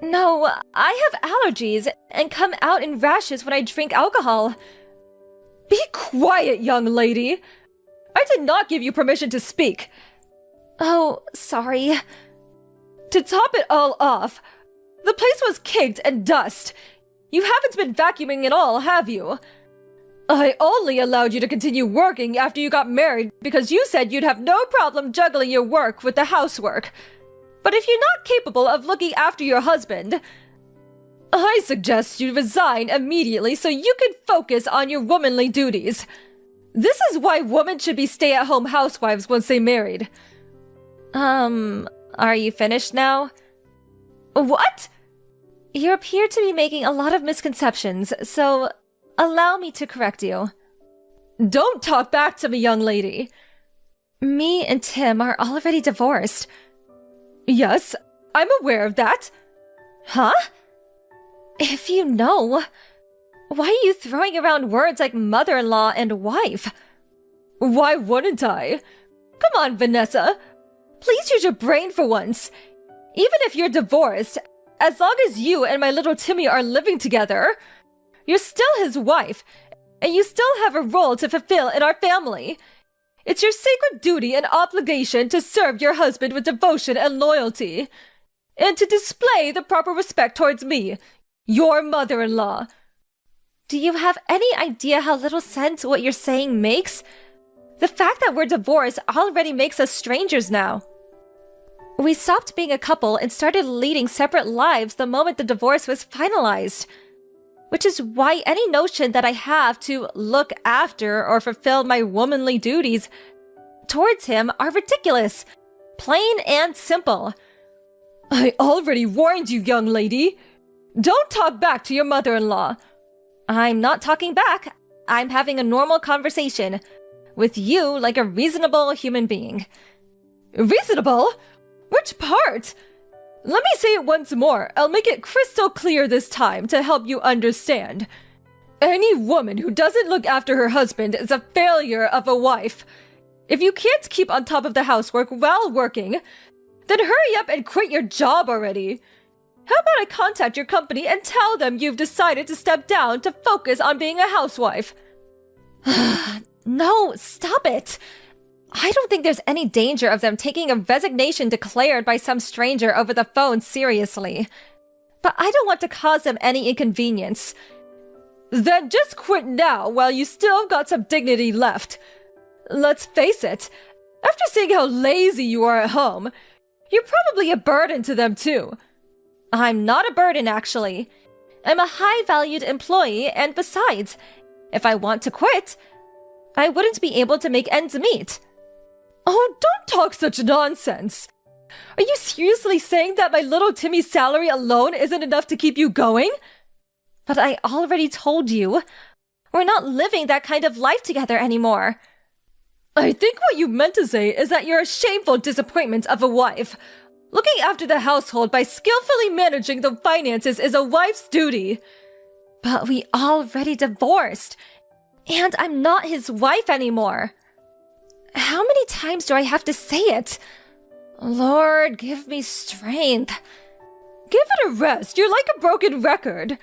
No, I have allergies and come out in rashes when I drink alcohol. Be quiet, young lady. I did not give you permission to speak. Oh, sorry. To top it all off, the place was caked in dust. You haven't been vacuuming at all, have you? I only allowed you to continue working after you got married because you said you'd have no problem juggling your work with the housework. But if you're not capable of looking after your husband, I suggest you resign immediately so you can focus on your womanly duties. This is why women should be stay-at-home housewives once they married. Are you finished now? What? You appear to be making a lot of misconceptions, so allow me to correct you. Don't talk back to me, young lady. Me and Tim are already divorced. Yes, I'm aware of that. Huh? If you know, why are you throwing around words like mother-in-law and wife? Why wouldn't I? Come on, Vanessa. Please use your brain for once. Even if you're divorced, as long as you and my little Timmy are living together, you're still his wife, and you still have a role to fulfill in our family. It's your sacred duty and obligation to serve your husband with devotion and loyalty, and to display the proper respect towards me, your mother-in-law. Do you have any idea how little sense what you're saying makes? The fact that we're divorced already makes us strangers now. We stopped being a couple and started leading separate lives the moment the divorce was finalized. Which is why any notion that I have to look after or fulfill my womanly duties towards him are ridiculous. Plain and simple. I already warned you, young lady. Don't talk back to your mother-in-law. I'm not talking back. I'm having a normal conversation with you like a reasonable human being. Reasonable? Which part? Let me say it once more. I'll make it crystal clear this time to help you understand. Any woman who doesn't look after her husband is a failure of a wife. If you can't keep on top of the housework while working, then hurry up and quit your job already. How about I contact your company and tell them you've decided to step down to focus on being a housewife? No, stop it. I don't think there's any danger of them taking a resignation declared by some stranger over the phone seriously. But I don't want to cause them any inconvenience. Then just quit now while you still got some dignity left. Let's face it, after seeing how lazy you are at home, you're probably a burden to them too. I'm not a burden, actually. I'm a high-valued employee, and besides, if I want to quit, I wouldn't be able to make ends meet. Oh, don't talk such nonsense. Are you seriously saying that my little Timmy's salary alone isn't enough to keep you going? But I already told you, we're not living that kind of life together anymore. I think what you meant to say is that you're a shameful disappointment of a wife. Looking after the household by skillfully managing the finances is a wife's duty. But we already divorced, and I'm not his wife anymore. How many times do I have to say it? Lord, give me strength. Give it a rest. You're like a broken record.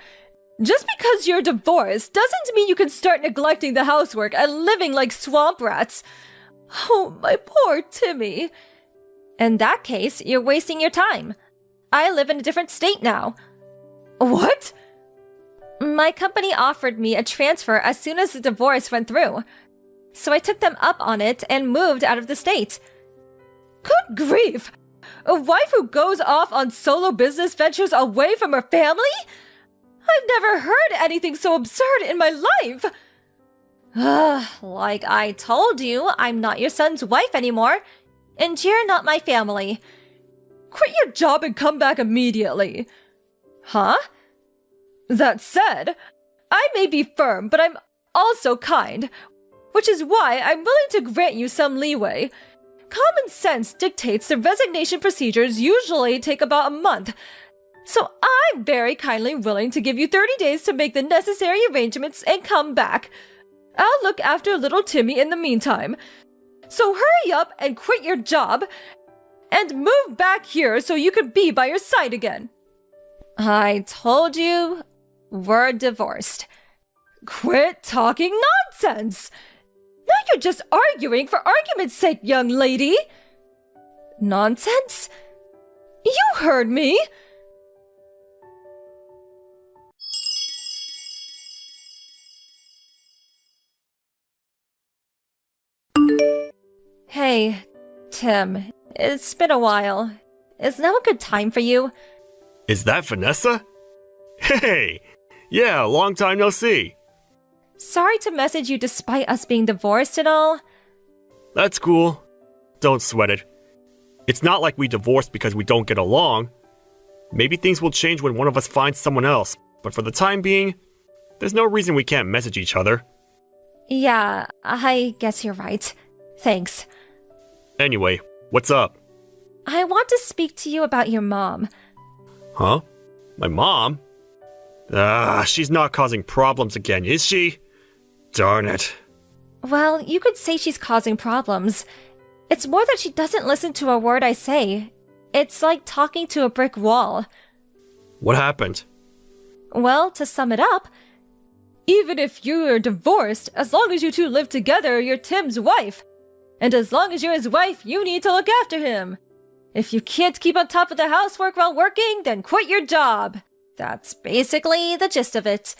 Just because you're divorced doesn't mean you can start neglecting the housework and living like swamp rats. Oh, my poor Timmy. In that case, you're wasting your time. I live in a different state now. What? My company offered me a transfer as soon as the divorce went through. So I took them up on it and moved out of the state. Good grief! A wife who goes off on solo business ventures away from her family? I've never heard anything so absurd in my life! Like I told you, I'm not your son's wife anymore, and you're not my family. Quit your job and come back immediately. Huh? That said, I may be firm, but I'm also kind, which is why I'm willing to grant you some leeway. Common sense dictates the resignation procedures usually take about a month. So I'm very kindly willing to give you 30 days to make the necessary arrangements and come back. I'll look after little Timmy in the meantime. So hurry up and quit your job and move back here so you can be by your side again. I told you we're divorced. Quit talking nonsense. Now you're just arguing for argument's sake, young lady. Nonsense? You heard me. Hey, Tim. It's been a while. Is now a good time for you? Is that Vanessa? Hey! Yeah, long time no see. Sorry to message you despite us being divorced and all. That's cool. Don't sweat it. It's not like we divorced because we don't get along. Maybe things will change when one of us finds someone else, but for the time being, there's no reason we can't message each other. Yeah, I guess you're right. Thanks. Anyway, what's up? I want to speak to you about your mom. Huh? My mom? She's not causing problems again, is she? Darn it. Well, you could say she's causing problems. It's more that she doesn't listen to a word I say. It's like talking to a brick wall. What happened? Well, to sum it up, even if you're divorced, as long as you two live together, you're Tim's wife. And as long as you're his wife, you need to look after him. If you can't keep on top of the housework while working, then quit your job. That's basically the gist of it.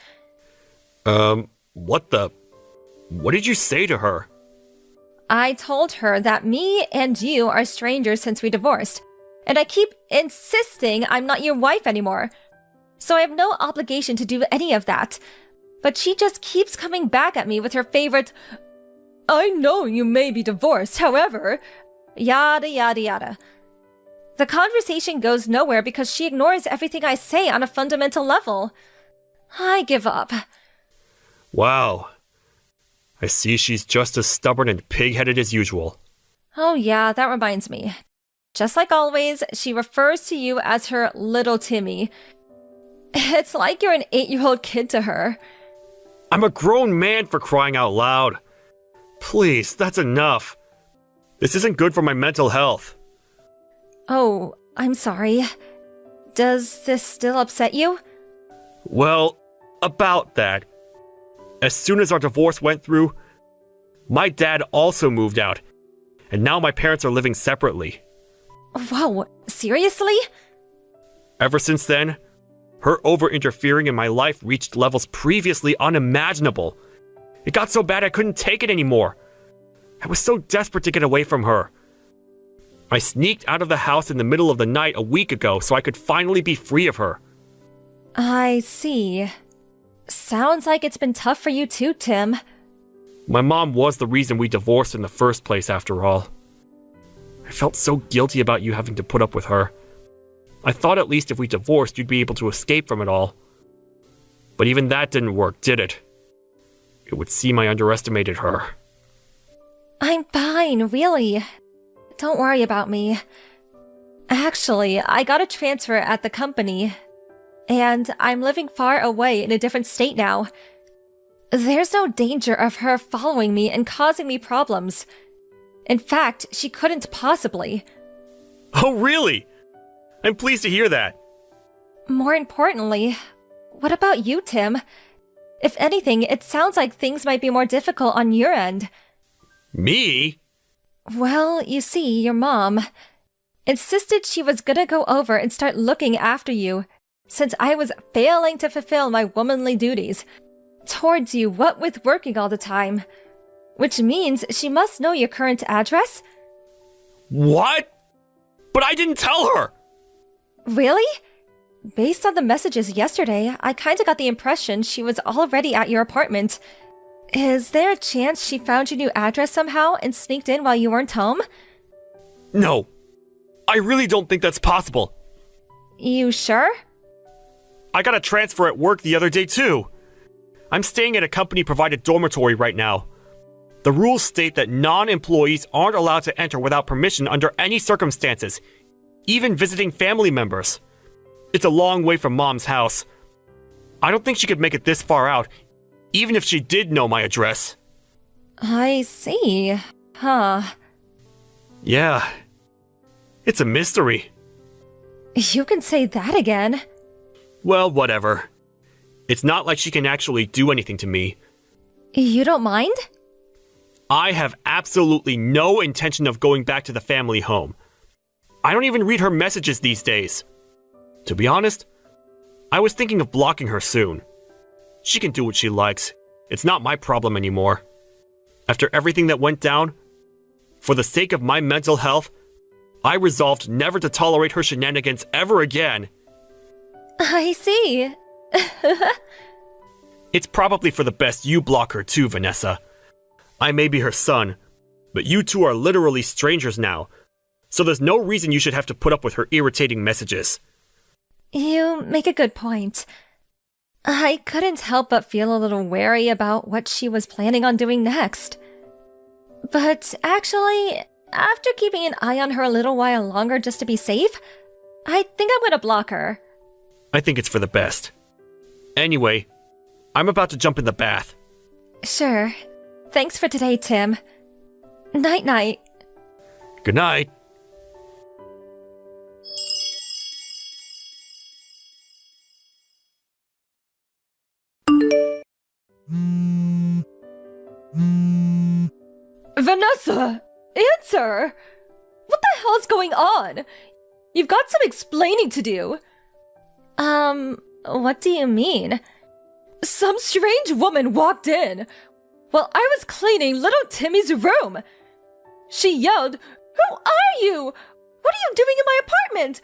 What did you say to her? I told her that me and you are strangers since we divorced, and I keep insisting I'm not your wife anymore. So I have no obligation to do any of that. But she just keeps coming back at me with her favorite, I know you may be divorced, however, yada yada yada. The conversation goes nowhere because she ignores everything I say on a fundamental level. I give up. Wow. I see she's just as stubborn and pig-headed as usual. Oh yeah, that reminds me. Just like always, she refers to you as her little Timmy. It's like you're an 8-year-old kid to her. I'm a grown man, for crying out loud. Please, that's enough. This isn't good for my mental health. Oh, I'm sorry. Does this still upset you? Well, about that. As soon as our divorce went through, my dad also moved out, and now my parents are living separately. Whoa, seriously? Ever since then, her over-interfering in my life reached levels previously unimaginable. It got so bad I couldn't take it anymore. I was so desperate to get away from her. I sneaked out of the house in the middle of the night a week ago so I could finally be free of her. I see. Sounds like it's been tough for you too, Tim. My mom was the reason we divorced in the first place, after all. I felt so guilty about you having to put up with her. I thought at least if we divorced, you'd be able to escape from it all. But even that didn't work, did it? It would seem I underestimated her. I'm fine, really. Don't worry about me. Actually, I got a transfer at the company, and I'm living far away in a different state now. There's no danger of her following me and causing me problems. In fact, she couldn't possibly. Oh, really? I'm pleased to hear that. More importantly, what about you, Tim? If anything, it sounds like things might be more difficult on your end. Me? Well, you see, your mom insisted she was gonna go over and start looking after you, since I was failing to fulfill my womanly duties towards you, what with working all the time. Which means she must know your current address? What? But I didn't tell her! Really? Based on the messages yesterday, I kinda got the impression she was already at your apartment. Is there a chance she found your new address somehow and sneaked in while you weren't home? No. I really don't think that's possible. You sure? I got a transfer at work the other day too. I'm staying at a company-provided dormitory right now. The rules state that non-employees aren't allowed to enter without permission under any circumstances, even visiting family members. It's a long way from Mom's house. I don't think she could make it this far out, even if she did know my address. I see. Huh. Yeah. It's a mystery. You can say that again. Well, whatever. It's not like she can actually do anything to me. You don't mind? I have absolutely no intention of going back to the family home. I don't even read her messages these days. To be honest, I was thinking of blocking her soon. She can do what she likes. It's not my problem anymore. After everything that went down, for the sake of my mental health, I resolved never to tolerate her shenanigans ever again. I see. It's probably for the best you block her too, Vanessa. I may be her son, but you two are literally strangers now, so there's no reason you should have to put up with her irritating messages. You make a good point. I couldn't help but feel a little wary about what she was planning on doing next. But actually, after keeping an eye on her a little while longer just to be safe, I think I'm gonna block her. I think it's for the best. Anyway, I'm about to jump in the bath. Sure. Thanks for today, Tim. Night-night. Good night. Vanessa! Answer! What the hell's going on? You've got some explaining to do. What do you mean? Some strange woman walked in while I was cleaning little Timmy's room. She yelled, "Who are you? What are you doing in my apartment?"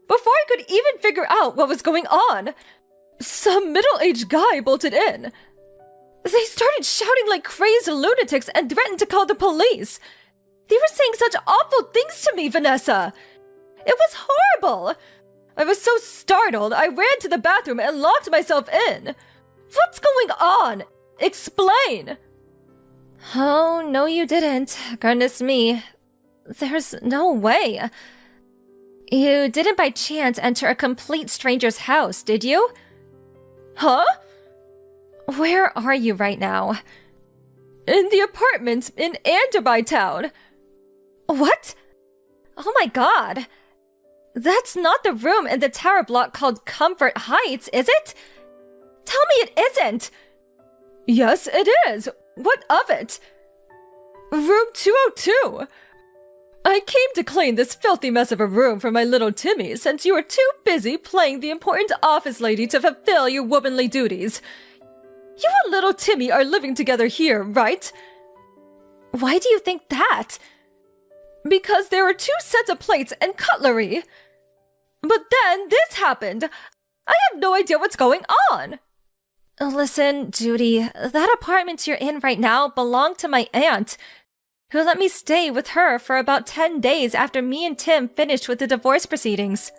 Before I could even figure out what was going on, some middle-aged guy bolted in. They started shouting like crazed lunatics and threatened to call the police. They were saying such awful things to me, Vanessa. It was horrible. I was so startled, I ran to the bathroom and locked myself in. What's going on? Explain. Oh, no you didn't. Goodness me. There's no way. You didn't by chance enter a complete stranger's house, did you? Huh? Where are you right now? In the apartment in Anderby Town. What? Oh my god. That's not the room in the tower block called Comfort Heights, is it? Tell me it isn't! Yes, it is. What of it? Room 202. I came to clean this filthy mess of a room for my little Timmy since you were too busy playing the important office lady to fulfill your womanly duties. You and little Timmy are living together here, right? Why do you think that? Because there are 2 sets of plates and cutlery. But then this happened. I have no idea what's going on. Listen, Judy, that apartment you're in right now belonged to my aunt, who let me stay with her for about 10 days after me and Tim finished with the divorce proceedings.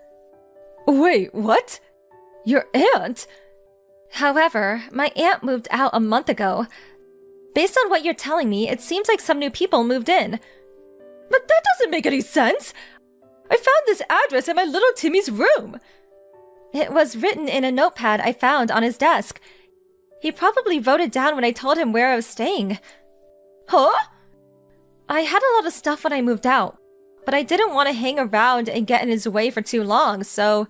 Wait, what? Your aunt? However, my aunt moved out a month ago. Based on what you're telling me, it seems like some new people moved in. But that doesn't make any sense! I found this address in my little Timmy's room. It was written in a notepad I found on his desk. He probably wrote it down when I told him where I was staying. Huh? I had a lot of stuff when I moved out, but I didn't want to hang around and get in his way for too long, so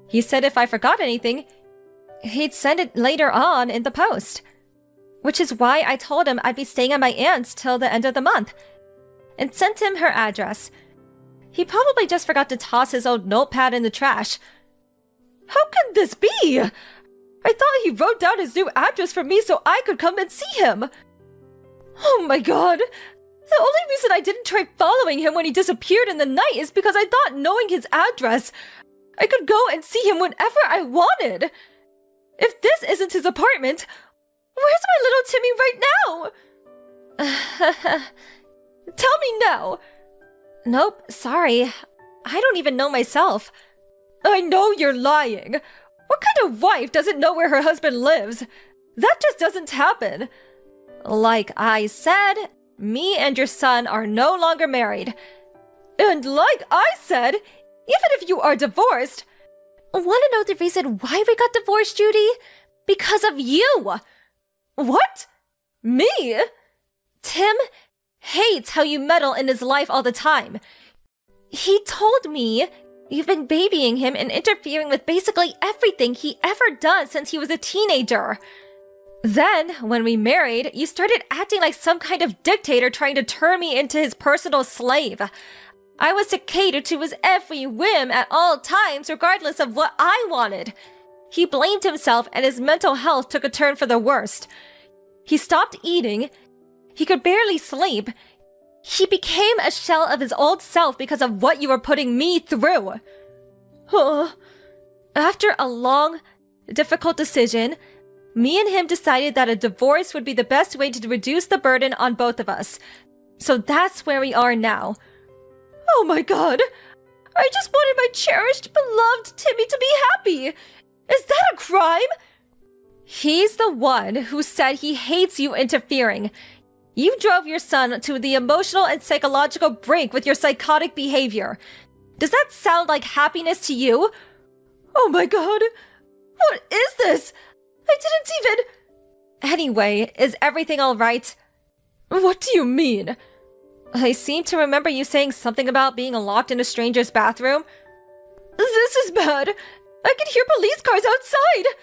he said if I forgot anything, he'd send it later on in the post. Which is why I told him I'd be staying at my aunt's till the end of the month, and sent him her address. He probably just forgot to toss his old notepad in the trash. How can this be? I thought he wrote down his new address for me so I could come and see him. Oh my god. The only reason I didn't try following him when he disappeared in the night is because I thought knowing his address, I could go and see him whenever I wanted. If this isn't his apartment, where's my little Timmy right now? Tell me now. Nope, sorry. I don't even know myself. I know you're lying. What kind of wife doesn't know where her husband lives? That just doesn't happen. Like I said, me and your son are no longer married. And like I said, even if you are divorced, want to know the reason why we got divorced, Judy? Because of you! What? Me? Tim hates how you meddle in his life all the time. He told me you've been babying him and interfering with basically everything he ever does since he was a teenager. Then, when we married, you started acting like some kind of dictator trying to turn me into his personal slave. I was to cater to his every whim at all times, regardless of what I wanted. He blamed himself and his mental health took a turn for the worst. He stopped eating. He could barely sleep. He became a shell of his old self because of what you were putting me through. After a long, difficult decision, me and him decided that a divorce would be the best way to reduce the burden on both of us. So that's where we are now. Oh my god! I just wanted my cherished, beloved Timmy to be happy! Is that a crime? He's the one who said he hates you interfering. You drove your son to the emotional and psychological brink with your psychotic behavior. Does that sound like happiness to you? Oh my god! What is this? I didn't even... Anyway, is everything alright? What do you mean? I seem to remember you saying something about being locked in a stranger's bathroom. This is bad. I can hear police cars outside.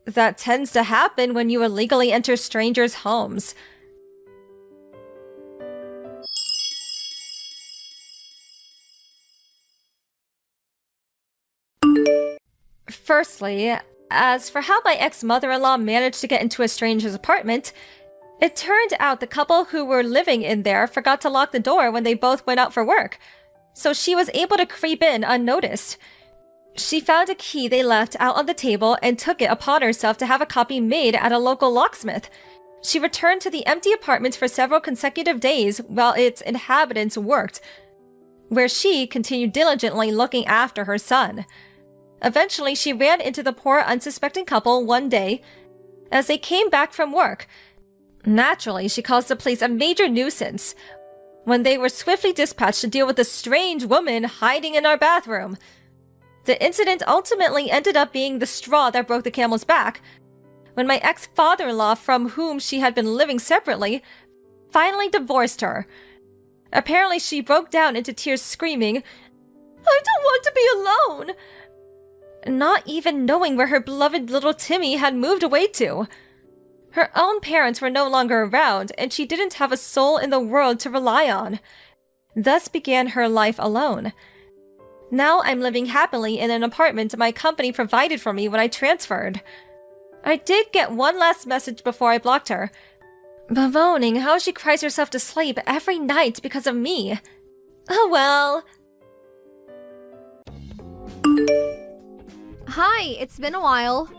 That tends to happen when you illegally enter strangers' homes. Firstly, as for how my ex-mother-in-law managed to get into a stranger's apartment, it turned out the couple who were living in there forgot to lock the door when they both went out for work, so she was able to creep in unnoticed. She found a key they left out on the table and took it upon herself to have a copy made at a local locksmith. She returned to the empty apartment for several consecutive days while its inhabitants worked, where she continued diligently looking after her son. Eventually, she ran into the poor, unsuspecting couple one day as they came back from work. Naturally, she caused the police a major nuisance when they were swiftly dispatched to deal with a strange woman hiding in our bathroom. The incident ultimately ended up being the straw that broke the camel's back, when my ex-father-in-law, from whom she had been living separately, finally divorced her. Apparently, she broke down into tears screaming, "I don't want to be alone!" Not even knowing where her beloved little Timmy had moved away to. Her own parents were no longer around, and she didn't have a soul in the world to rely on. Thus began her life alone. Now I'm living happily in an apartment my company provided for me when I transferred. I did get one last message before I blocked her, bemoaning how she cries herself to sleep every night because of me. Oh well. Hi, it's been a while.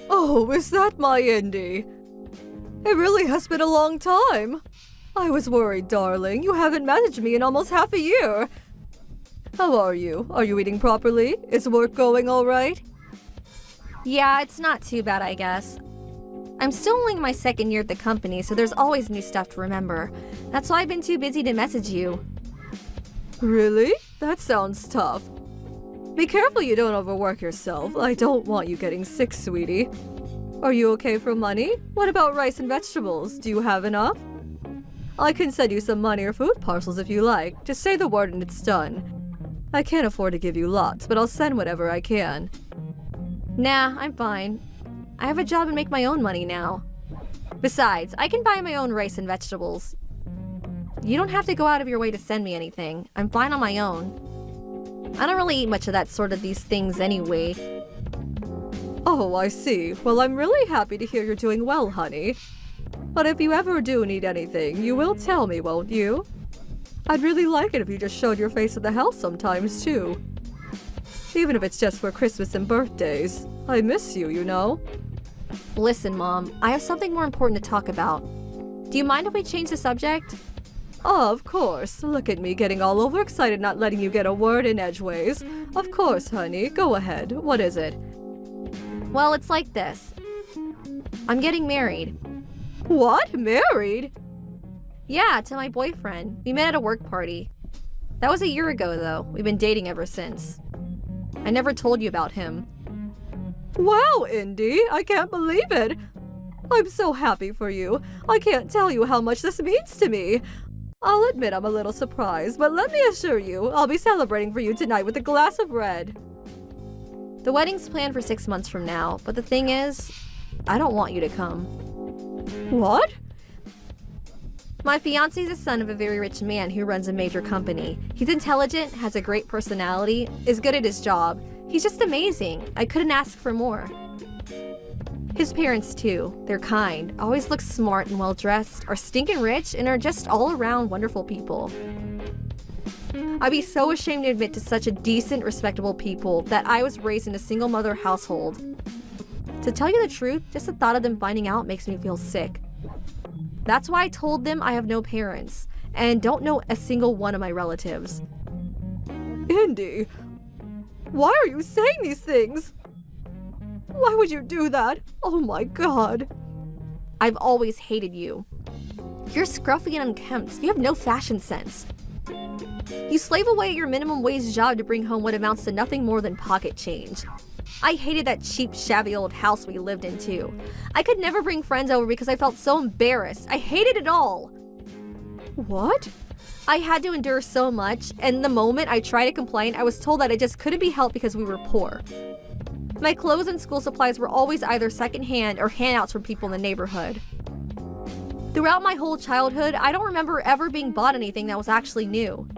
Oh, is that my Indy? It really has been a long time. I was worried, darling. You haven't messaged me in almost half a year. How are you? Are you eating properly? Is work going all right? Yeah, it's not too bad, I guess. I'm still only in my second year at the company, so there's always new stuff to remember. That's why I've been too busy to message you. Really? That sounds tough. Be careful you don't overwork yourself. I don't want you getting sick, sweetie. Are you okay for money? What about rice and vegetables? Do you have enough? I can send you some money or food parcels if you like. Just say the word and it's done. I can't afford to give you lots, but I'll send whatever I can. Nah, I'm fine. I have a job and make my own money now. Besides, I can buy my own rice and vegetables. You don't have to go out of your way to send me anything. I'm fine on my own. I don't really eat much of that sort of these things anyway. Oh, I see. Well, I'm really happy to hear you're doing well, honey. But if you ever do need anything, you will tell me, won't you? I'd really like it if you just showed your face at the house sometimes, too. Even if it's just for Christmas and birthdays. I miss you, you know? Listen, Mom, I have something more important to talk about. Do you mind if we change the subject? Oh, of course. Look at me getting all overexcited not letting you get a word in edgeways. Of course, honey. Go ahead. What is it? Well, it's like this. I'm getting married. What? Married? Yeah, to my boyfriend. We met at a work party. That was a year ago, though. We've been dating ever since. I never told you about him. Wow, Indy, I can't believe it. I'm so happy for you. I can't tell you how much this means to me. I'll admit I'm a little surprised, but let me assure you, I'll be celebrating for you tonight with a glass of red. The wedding's planned for 6 months from now, but the thing is, I don't want you to come. What? My fiancé's the son of a very rich man who runs a major company. He's intelligent, has a great personality, is good at his job. He's just amazing. I couldn't ask for more. His parents, too. They're kind, always look smart and well-dressed, are stinking rich, and are just all-around wonderful people. I'd be so ashamed to admit to such a decent, respectable people that I was raised in a single-mother household. To tell you the truth, just the thought of them finding out makes me feel sick. That's why I told them I have no parents, and don't know a single one of my relatives. Indy, why are you saying these things? Why would you do that? Oh my god. I've always hated you. You're scruffy and unkempt. You have no fashion sense. You slave away at your minimum wage job to bring home what amounts to nothing more than pocket change. I hated that cheap, shabby old house we lived in, too. I could never bring friends over because I felt so embarrassed. I hated it all. What? I had to endure so much, and the moment I tried to complain, I was told that it just couldn't be helped because we were poor. My clothes and school supplies were always either secondhand or handouts from people in the neighborhood. Throughout my whole childhood, I don't remember ever being bought anything that was actually new.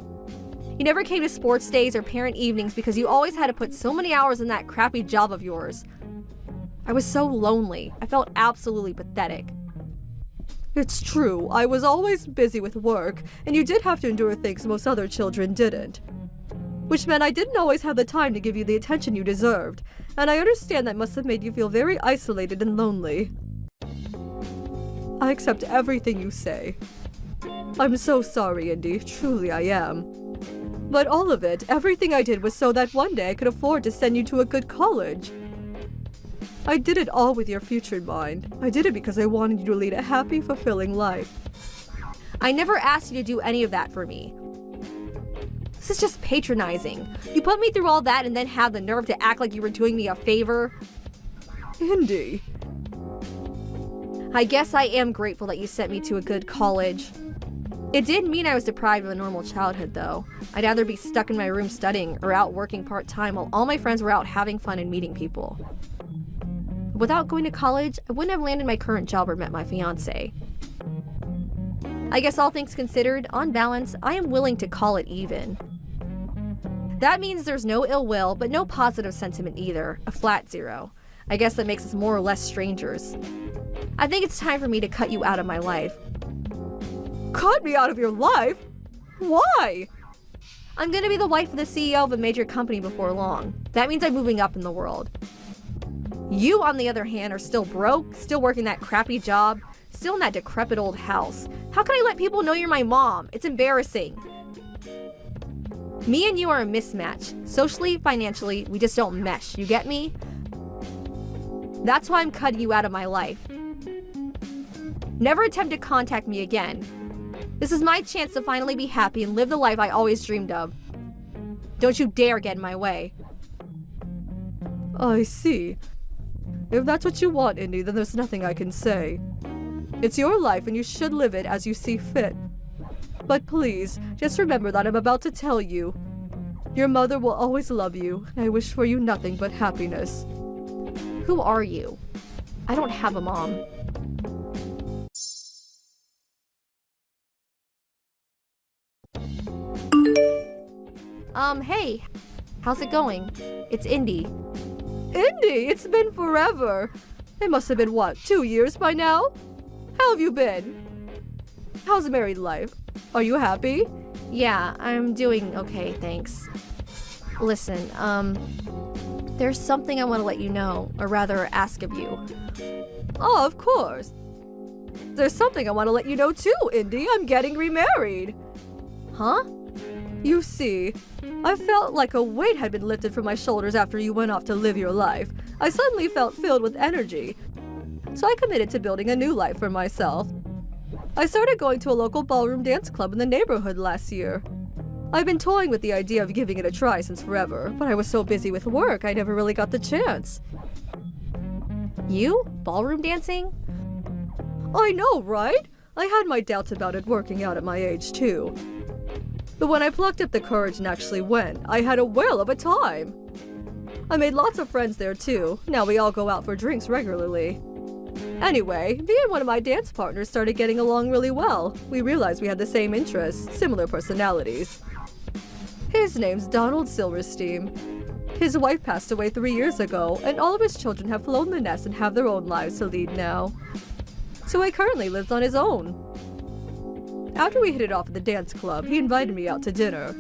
You never came to sports days or parent evenings because you always had to put so many hours in that crappy job of yours. I was so lonely. I felt absolutely pathetic. It's true, I was always busy with work, and you did have to endure things most other children didn't. Which meant I didn't always have the time to give you the attention you deserved, and I understand that must have made you feel very isolated and lonely. I accept everything you say. I'm so sorry, Indy, truly I am. But all of it, everything I did was so that one day I could afford to send you to a good college. I did it all with your future in mind. I did it because I wanted you to lead a happy, fulfilling life. I never asked you to do any of that for me. This is just patronizing. You put me through all that and then have the nerve to act like you were doing me a favor? Indy. I guess I am grateful that you sent me to a good college. It did mean I was deprived of a normal childhood, though. I'd either be stuck in my room studying or out working part-time while all my friends were out having fun and meeting people. Without going to college, I wouldn't have landed my current job or met my fiancé. I guess all things considered, on balance, I am willing to call it even. That means there's no ill will, but no positive sentiment either, a flat zero. I guess that makes us more or less strangers. I think it's time for me to cut you out of my life. Cut me out of your life? Why? I'm gonna be the wife of the CEO of a major company before long. That means I'm moving up in the world. You, on the other hand, are still broke, still working that crappy job, still in that decrepit old house. How can I let people know you're my mom? It's embarrassing. Me and you are a mismatch. Socially, financially, we just don't mesh. You get me? That's why I'm cutting you out of my life. Never attempt to contact me again. This is my chance to finally be happy and live the life I always dreamed of. Don't you dare get in my way. I see. If that's what you want, Indy, then there's nothing I can say. It's your life and you should live it as you see fit. But please, just remember that I'm about to tell you. Your mother will always love you, and I wish for you nothing but happiness. Who are you? I don't have a mom. Hey, how's it going? It's Indy. Indy, it's been forever. It must have been, what, 2 years by now? How have you been? How's married life? Are you happy? Yeah, I'm doing okay, thanks. Listen, there's something I want to let you know, or rather ask of you. Oh, of course. There's something I want to let you know too, Indy. I'm getting remarried. Huh? You see, I felt like a weight had been lifted from my shoulders after you went off to live your life. I suddenly felt filled with energy. so I committed to building a new life for myself. I started going to a local ballroom dance club in the neighborhood last year. I've been toying with the idea of giving it a try since forever, but I was so busy with work I never really got the chance. You? Ballroom dancing? I know, right? I had my doubts about it working out at my age too. But when I plucked up the courage and actually went, I had a whale of a time. I made lots of friends there too. Now we all go out for drinks regularly. Anyway, me and one of my dance partners started getting along really well. We realized we had the same interests, similar personalities. His name's Donald Silverstein. His wife passed away 3 years ago, and all of his children have flown the nest and have their own lives to lead now. So he currently lives on his own. After we hit it off at the dance club, he invited me out to dinner.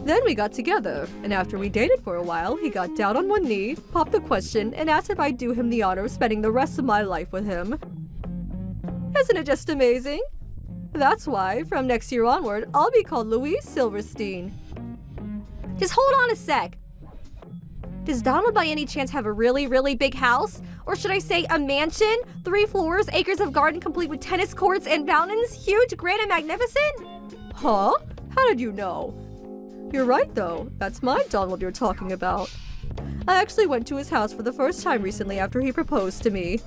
Then we got together, and after we dated for a while, he got down on one knee, popped the question, and asked if I'd do him the honor of spending the rest of my life with him. Isn't it just amazing? That's why, from next year onward, I'll be called Louise Silverstein. Just hold on a sec. Does Donald by any chance have a really, really big house? Or should I say a mansion? 3 floors, acres of garden complete with tennis courts and fountains? Huge, grand, and magnificent? Huh? How did you know? You're right, though. That's my Donald you're talking about. I actually went to his house for the first time recently after he proposed to me.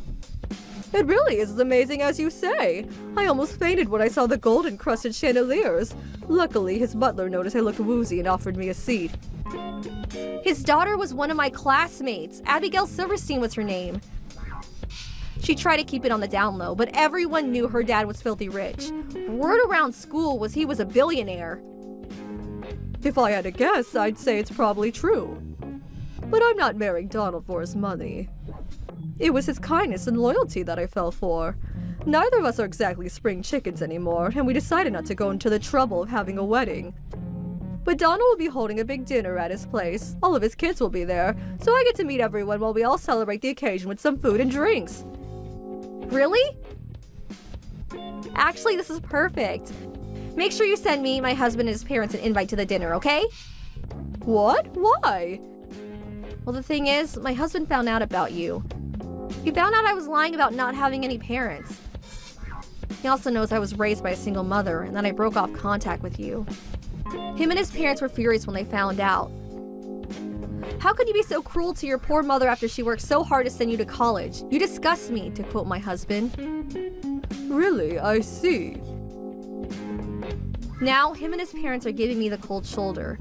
It really is as amazing as you say. I almost fainted when I saw the gold-encrusted chandeliers. Luckily, his butler noticed I looked woozy and offered me a seat. His daughter was one of my classmates. Abigail Silverstein was her name. She tried to keep it on the down low, but everyone knew her dad was filthy rich. Word around school was he was a billionaire. If I had to guess, I'd say it's probably true. But I'm not marrying Donald for his money. It was his kindness and loyalty that I fell for. Neither of us are exactly spring chickens anymore, and we decided not to go into the trouble of having a wedding. But Donald will be holding a big dinner at his place. All of his kids will be there, so I get to meet everyone while we all celebrate the occasion with some food and drinks. Really? Actually, this is perfect. Make sure you send me, my husband, and his parents an invite to the dinner, okay? What? Why? Well, the thing is, my husband found out about you. He found out I was lying about not having any parents. He also knows I was raised by a single mother and that I broke off contact with you. Him and his parents were furious when they found out. How could you be so cruel to your poor mother after she worked so hard to send you to college? You disgust me, to quote my husband. Really? I see. Now, him and his parents are giving me the cold shoulder.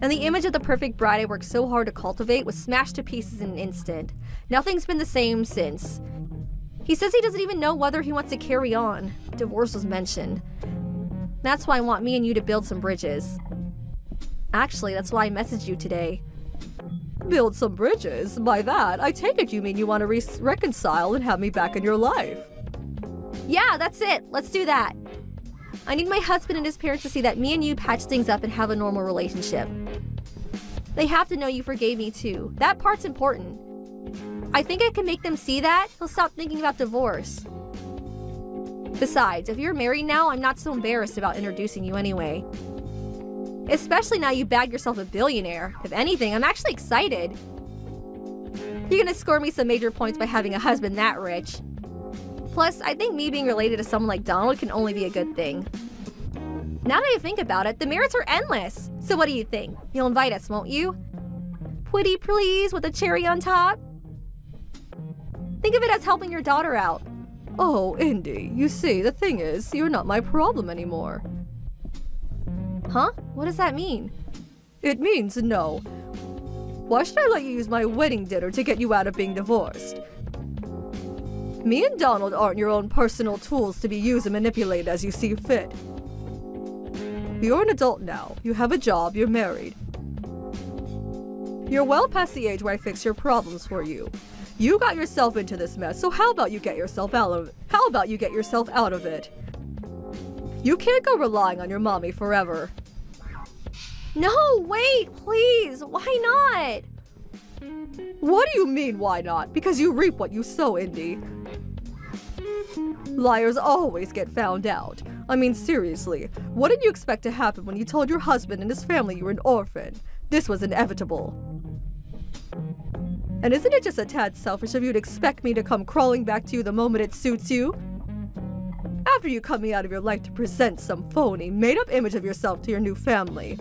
And the image of the perfect bride I worked so hard to cultivate was smashed to pieces in an instant. Nothing's been the same since. He says he doesn't even know whether he wants to carry on. Divorce was mentioned. That's why I want me and you to build some bridges. Actually, that's why I messaged you today. Build some bridges? By that, I take it you mean you want to reconcile and have me back in your life. Yeah, that's it. Let's do that. I need my husband and his parents to see that me and you patch things up and have a normal relationship. They have to know you forgave me too. That part's important. I think I can make them see that. He'll stop thinking about divorce. Besides, if you're married now, I'm not so embarrassed about introducing you anyway. Especially now you bagged yourself a billionaire. If anything, I'm actually excited. You're gonna score me some major points by having a husband that rich. Plus, I think me being related to someone like Donald can only be a good thing. Now that I think about it, the merits are endless. So what do you think? You'll invite us, won't you? Pretty please, with a cherry on top? Think of it as helping your daughter out. Oh, Indy, you see, the thing is, you're not my problem anymore. Huh? What does that mean? It means no. Why should I let you use my wedding dinner to get you out of being divorced? Me and Donald aren't your own personal tools to be used and manipulated as you see fit. You're an adult now. You have a job. You're married. You're well past the age where I fix your problems for you. You got yourself into this mess, so how about you get yourself out of it? You can't go relying on your mommy forever. No, wait, please. Why not? What do you mean, why not? Because you reap what you sow, Indy. Liars always get found out. I mean, seriously, what did you expect to happen when you told your husband and his family you were an orphan? This was inevitable. And isn't it just a tad selfish of you to expect me to come crawling back to you the moment it suits you? After you cut me out of your life to present some phony, made-up image of yourself to your new family.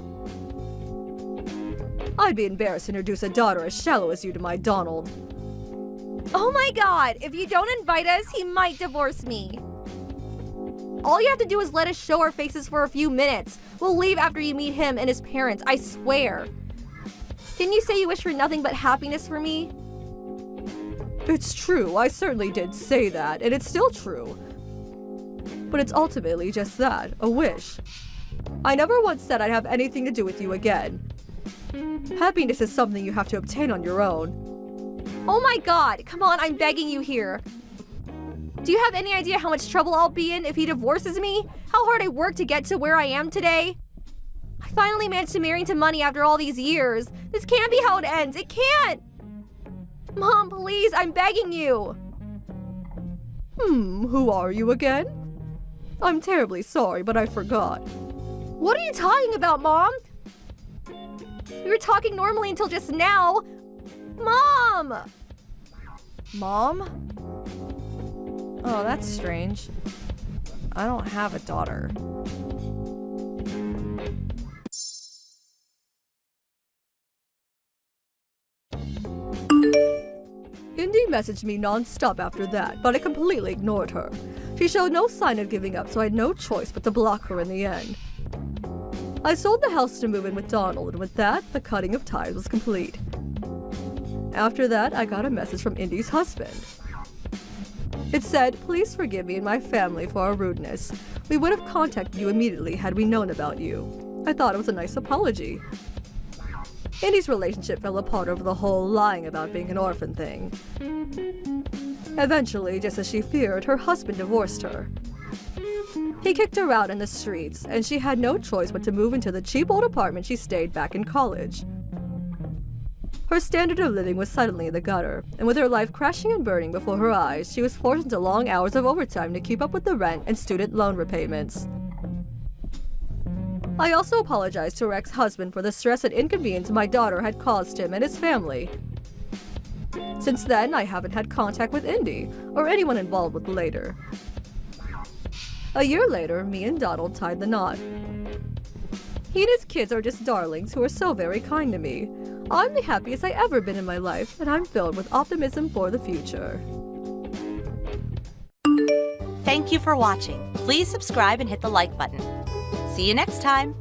I'd be embarrassed to introduce a daughter as shallow as you to my Donald. Oh my god, if you don't invite us, he might divorce me. All you have to do is let us show our faces for a few minutes. We'll leave after you meet him and his parents, I swear. Didn't you say you wish for nothing but happiness for me? It's true, I certainly did say that, and it's still true. But it's ultimately just that, a wish. I never once said I'd have anything to do with you again. Happiness is something you have to obtain on your own. Oh my god, come on, I'm begging you here. Do you have any idea how much trouble I'll be in if he divorces me? How hard I worked to get to where I am today? I finally managed to marry into money after all these years. This can't be how it ends. It can't! Mom, please, I'm begging you. Who are you again? I'm terribly sorry, but I forgot. What are you talking about, Mom? We were talking normally until just now. Mom! Mom? Oh, that's strange. I don't have a daughter. Indy messaged me non-stop after that, but I completely ignored her. She showed no sign of giving up, so I had no choice but to block her in the end. I sold the house to move in with Donald, and with that, the cutting of ties was complete. After that, I got a message from Indy's husband. It said, "Please forgive me and my family for our rudeness. We would have contacted you immediately had we known about you." I thought it was a nice apology. Indy's relationship fell apart over the whole lying about being an orphan thing. Eventually, just as she feared, her husband divorced her. He kicked her out in the streets, and she had no choice but to move into the cheap old apartment she stayed back in college. Her standard of living was suddenly in the gutter, and with her life crashing and burning before her eyes, she was forced into long hours of overtime to keep up with the rent and student loan repayments. I also apologized to her ex-husband for the stress and inconvenience my daughter had caused him and his family. Since then, I haven't had contact with Indy, or anyone involved with later. A year later, me and Donald tied the knot. He and his kids are just darlings who are so very kind to me. I'm the happiest I've ever been in my life, and I'm filled with optimism for the future. Thank you for watching. Please subscribe and hit the like button. See you next time.